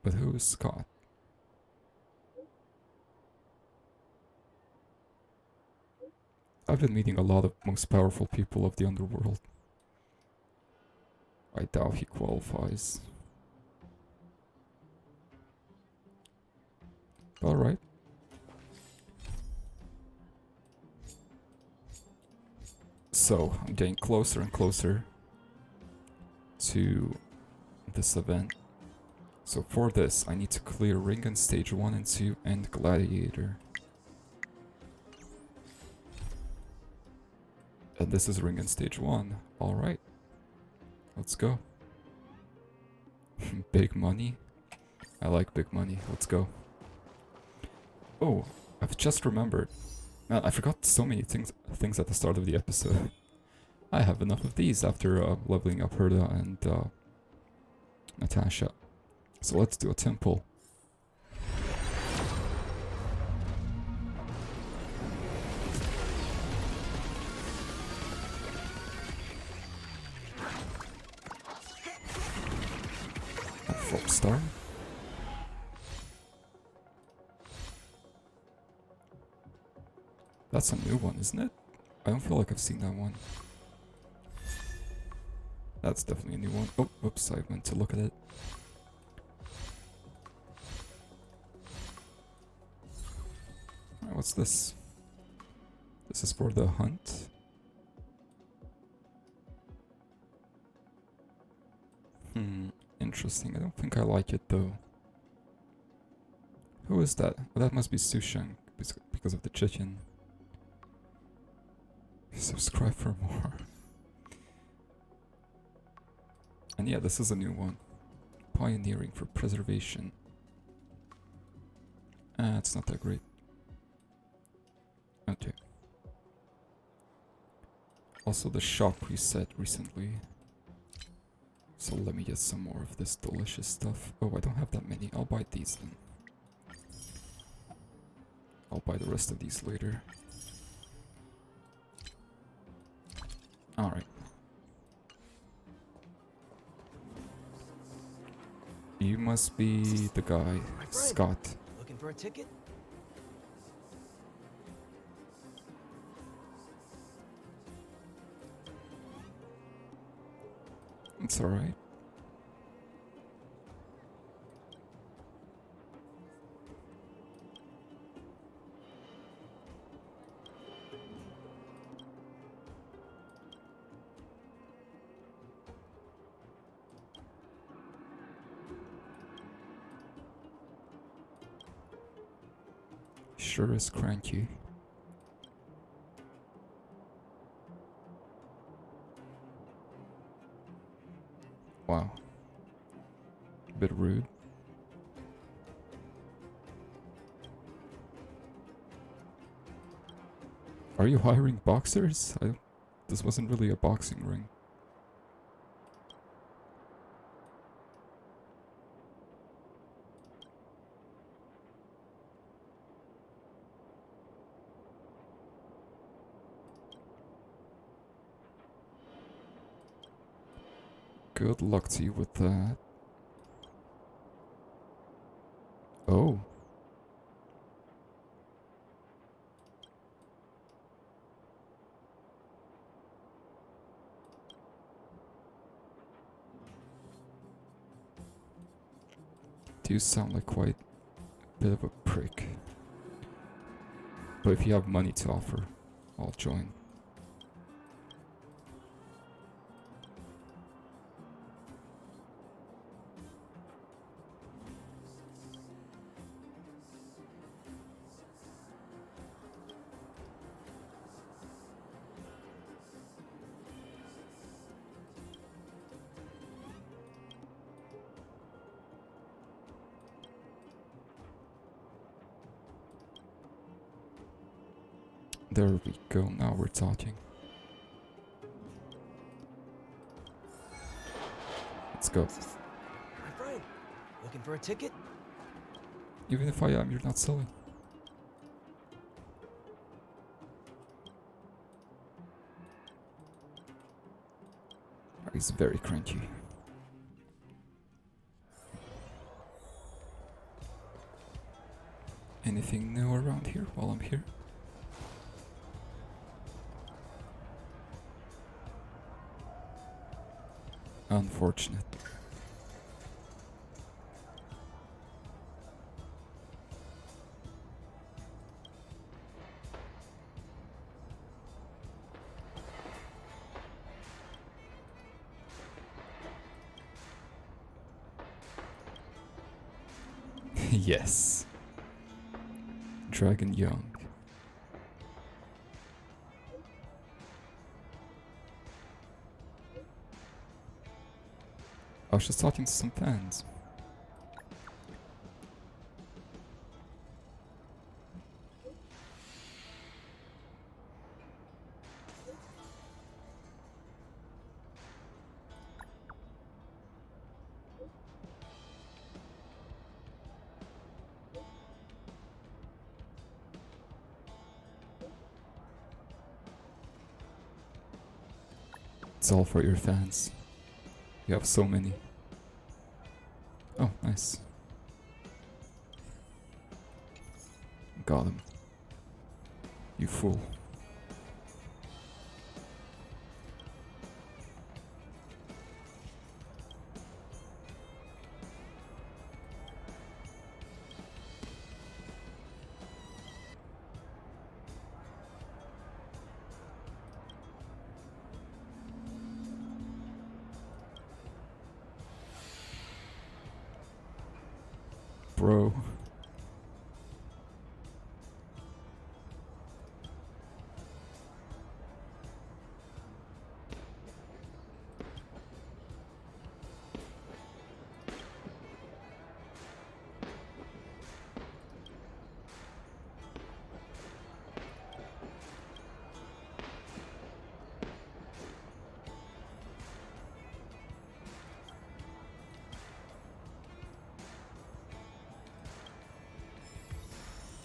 But who is Scott? I've been meeting a lot of most powerful people of the underworld. I doubt he qualifies. Alright. So, I'm getting closer and closer to this event. So for this, I need to clear Ringen Stage 1 and 2 and Gladiator. And this is Ringen Stage 1. Alright. Let's go. Big money. I like big money. Let's go. Oh, I've just remembered. Man, I forgot so many things at the start of the episode. I have enough of these after leveling up Herda and Natasha. So let's do a temple. A folk star. That's a new one, isn't it? I don't feel like I've seen that one. That's definitely a new one. Oh, oops, I meant to look at it. Alright, what's this? This is for the hunt. Interesting. I don't think I like it though. Who is that? Well, that must be Sushang because of the chicken. Subscribe for more. And yeah, this is a new one. Pioneering for preservation. It's not that great. Okay. Also, the shop reset recently. So let me get some more of this delicious stuff. Oh, I don't have that many. I'll buy these then. I'll buy the rest of these later. Alright. You must be the guy, Scott.
Looking for a ticket?
It's alright. Sure is cranky. Wow. A bit rude. Are you hiring boxers? This wasn't really a boxing ring. Good luck to you with that. Oh. Do you sound like quite a bit of a prick? But if you have money to offer, I'll join. There we go, now we're talking. Let's go.
My friend, looking for a ticket?
Even if I am, you're not selling. He's very crunchy. Anything new around here while I'm here? Unfortunate. Yes. Dragon Young. I was just talking to some fans. It's all for your fans. You have so many. Oh, nice. Got him. You fool. Bro.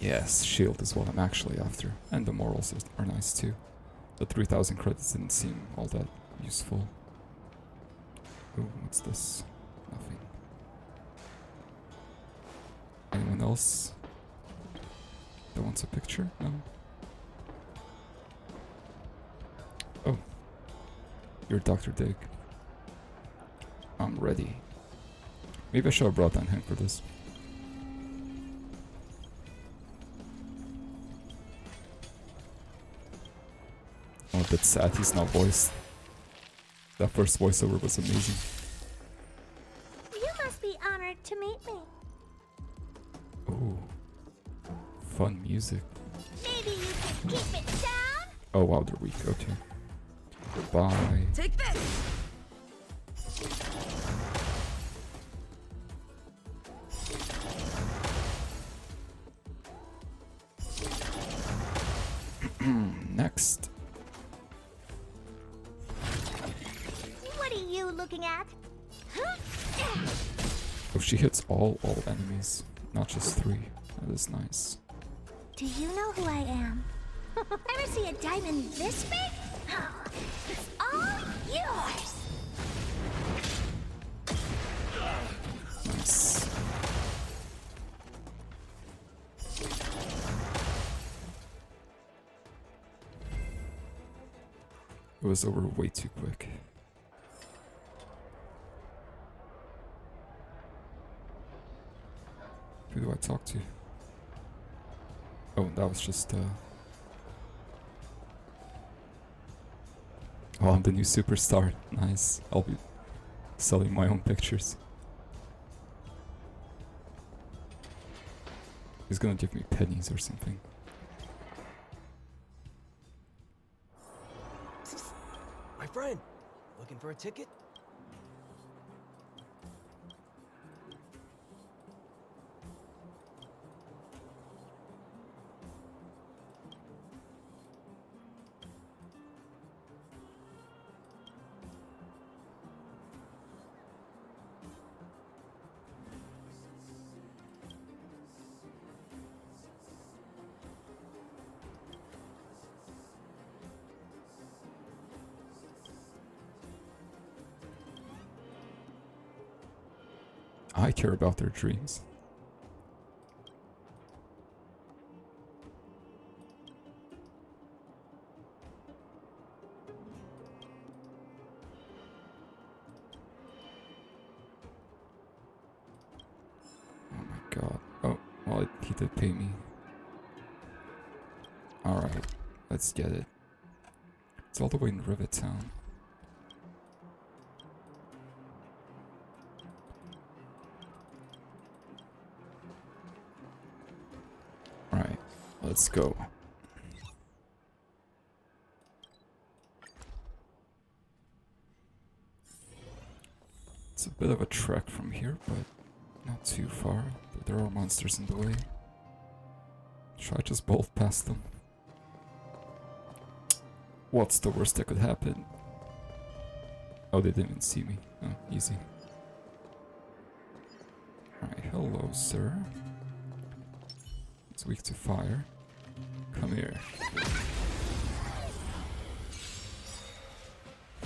Yes, shield is what I'm actually after. And the morals are nice too. The 3000 credits didn't seem all that useful. Ooh, what's this? Nothing. Anyone else that wants a picture? No? Oh. You're Dr. Dig. I'm ready. Maybe I should have brought down him for this. I'm a bit sad he's not voiced. That first voiceover was amazing.
You must be honored to meet me.
Ooh. Fun music.
Maybe you can keep it down?
Oh wow, they're weak. Okay. Goodbye.
Take this!
Next.
What are you looking at?
Oh, she hits all enemies, not just 3. That is nice.
Do you know who I am? Ever see a diamond this big? It's all yours.
Nice. It was over way too quick. Who do I talk to? Oh, that was just oh, I'm the new superstar. Nice. I'll be selling my own pictures. He's gonna give me pennies or something.
My friend, looking for a ticket?
I care about their dreams. Oh my god. Oh, well, he did pay me. Alright, let's get it. It's all the way in Rivet Town. Alright, let's go. It's a bit of a trek from here, but not too far. There are monsters in the way. Should I just bolt past them? What's the worst that could happen? Oh, they didn't even see me. Oh, easy. Alright, hello, sir. It's weak to fire. Come here.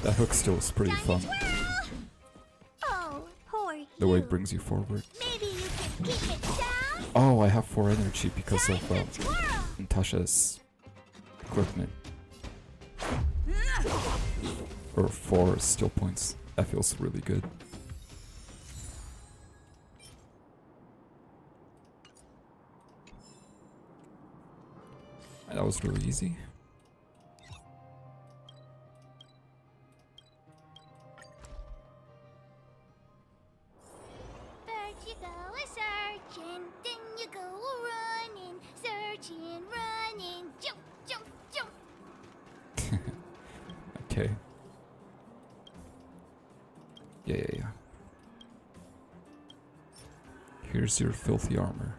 That hook still is pretty fun.
Oh, poor you.
The way it brings you forward.
Maybe you can keep it down?
Oh, I have 4 energy because of Natasha's equipment. Or 4 skill points. That feels really good. That was really easy.
First you go a-searching, then you go a-running, searching, running, jump, jump, jump.
Okay. Yeah. Here's your filthy armor.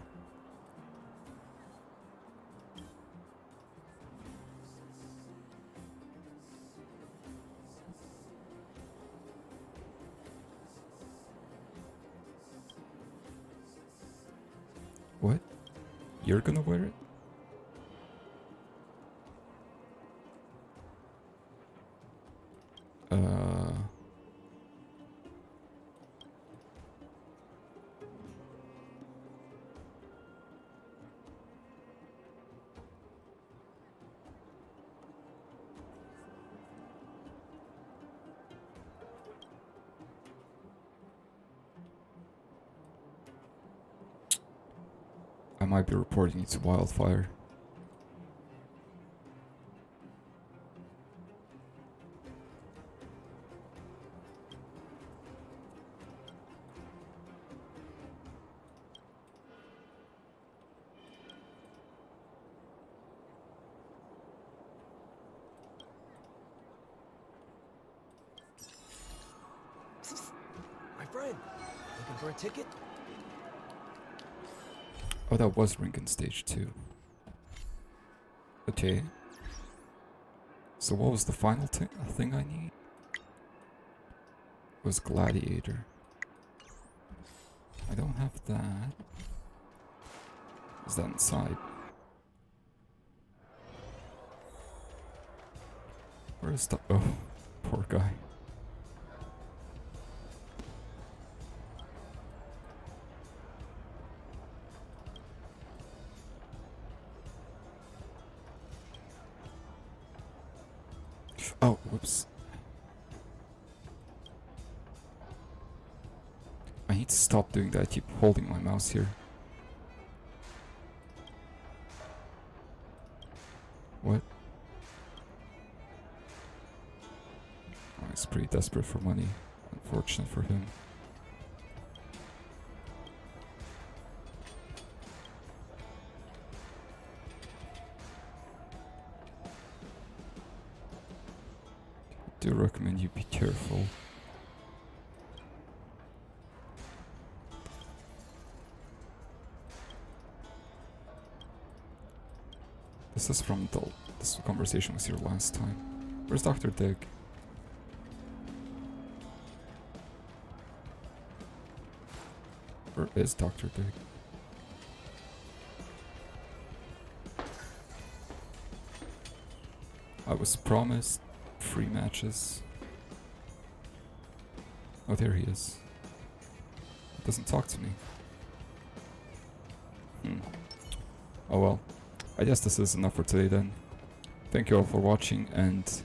What? You're gonna wear it? I might be reporting you to Wildfire.
My friend, looking for a ticket?
Oh, that was Rinkin Stage 2. Okay. So what was the final thing I need? It was Gladiator. I don't have that. Is that inside? Where is the... Oh, poor guy. Oh, whoops. I need to stop doing that. I keep holding my mouse here. What? Oh, he's pretty desperate for money. Unfortunate for him. I do recommend you be careful. This is from this conversation was here last time. Where's Dr. Dig? Where is Dr. Dig? I was promised free matches. Oh, there he is. He doesn't talk to me. Oh well. I guess this is enough for today then. Thank you all for watching, and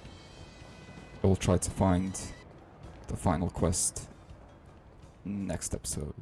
I will try to find the final quest next episode.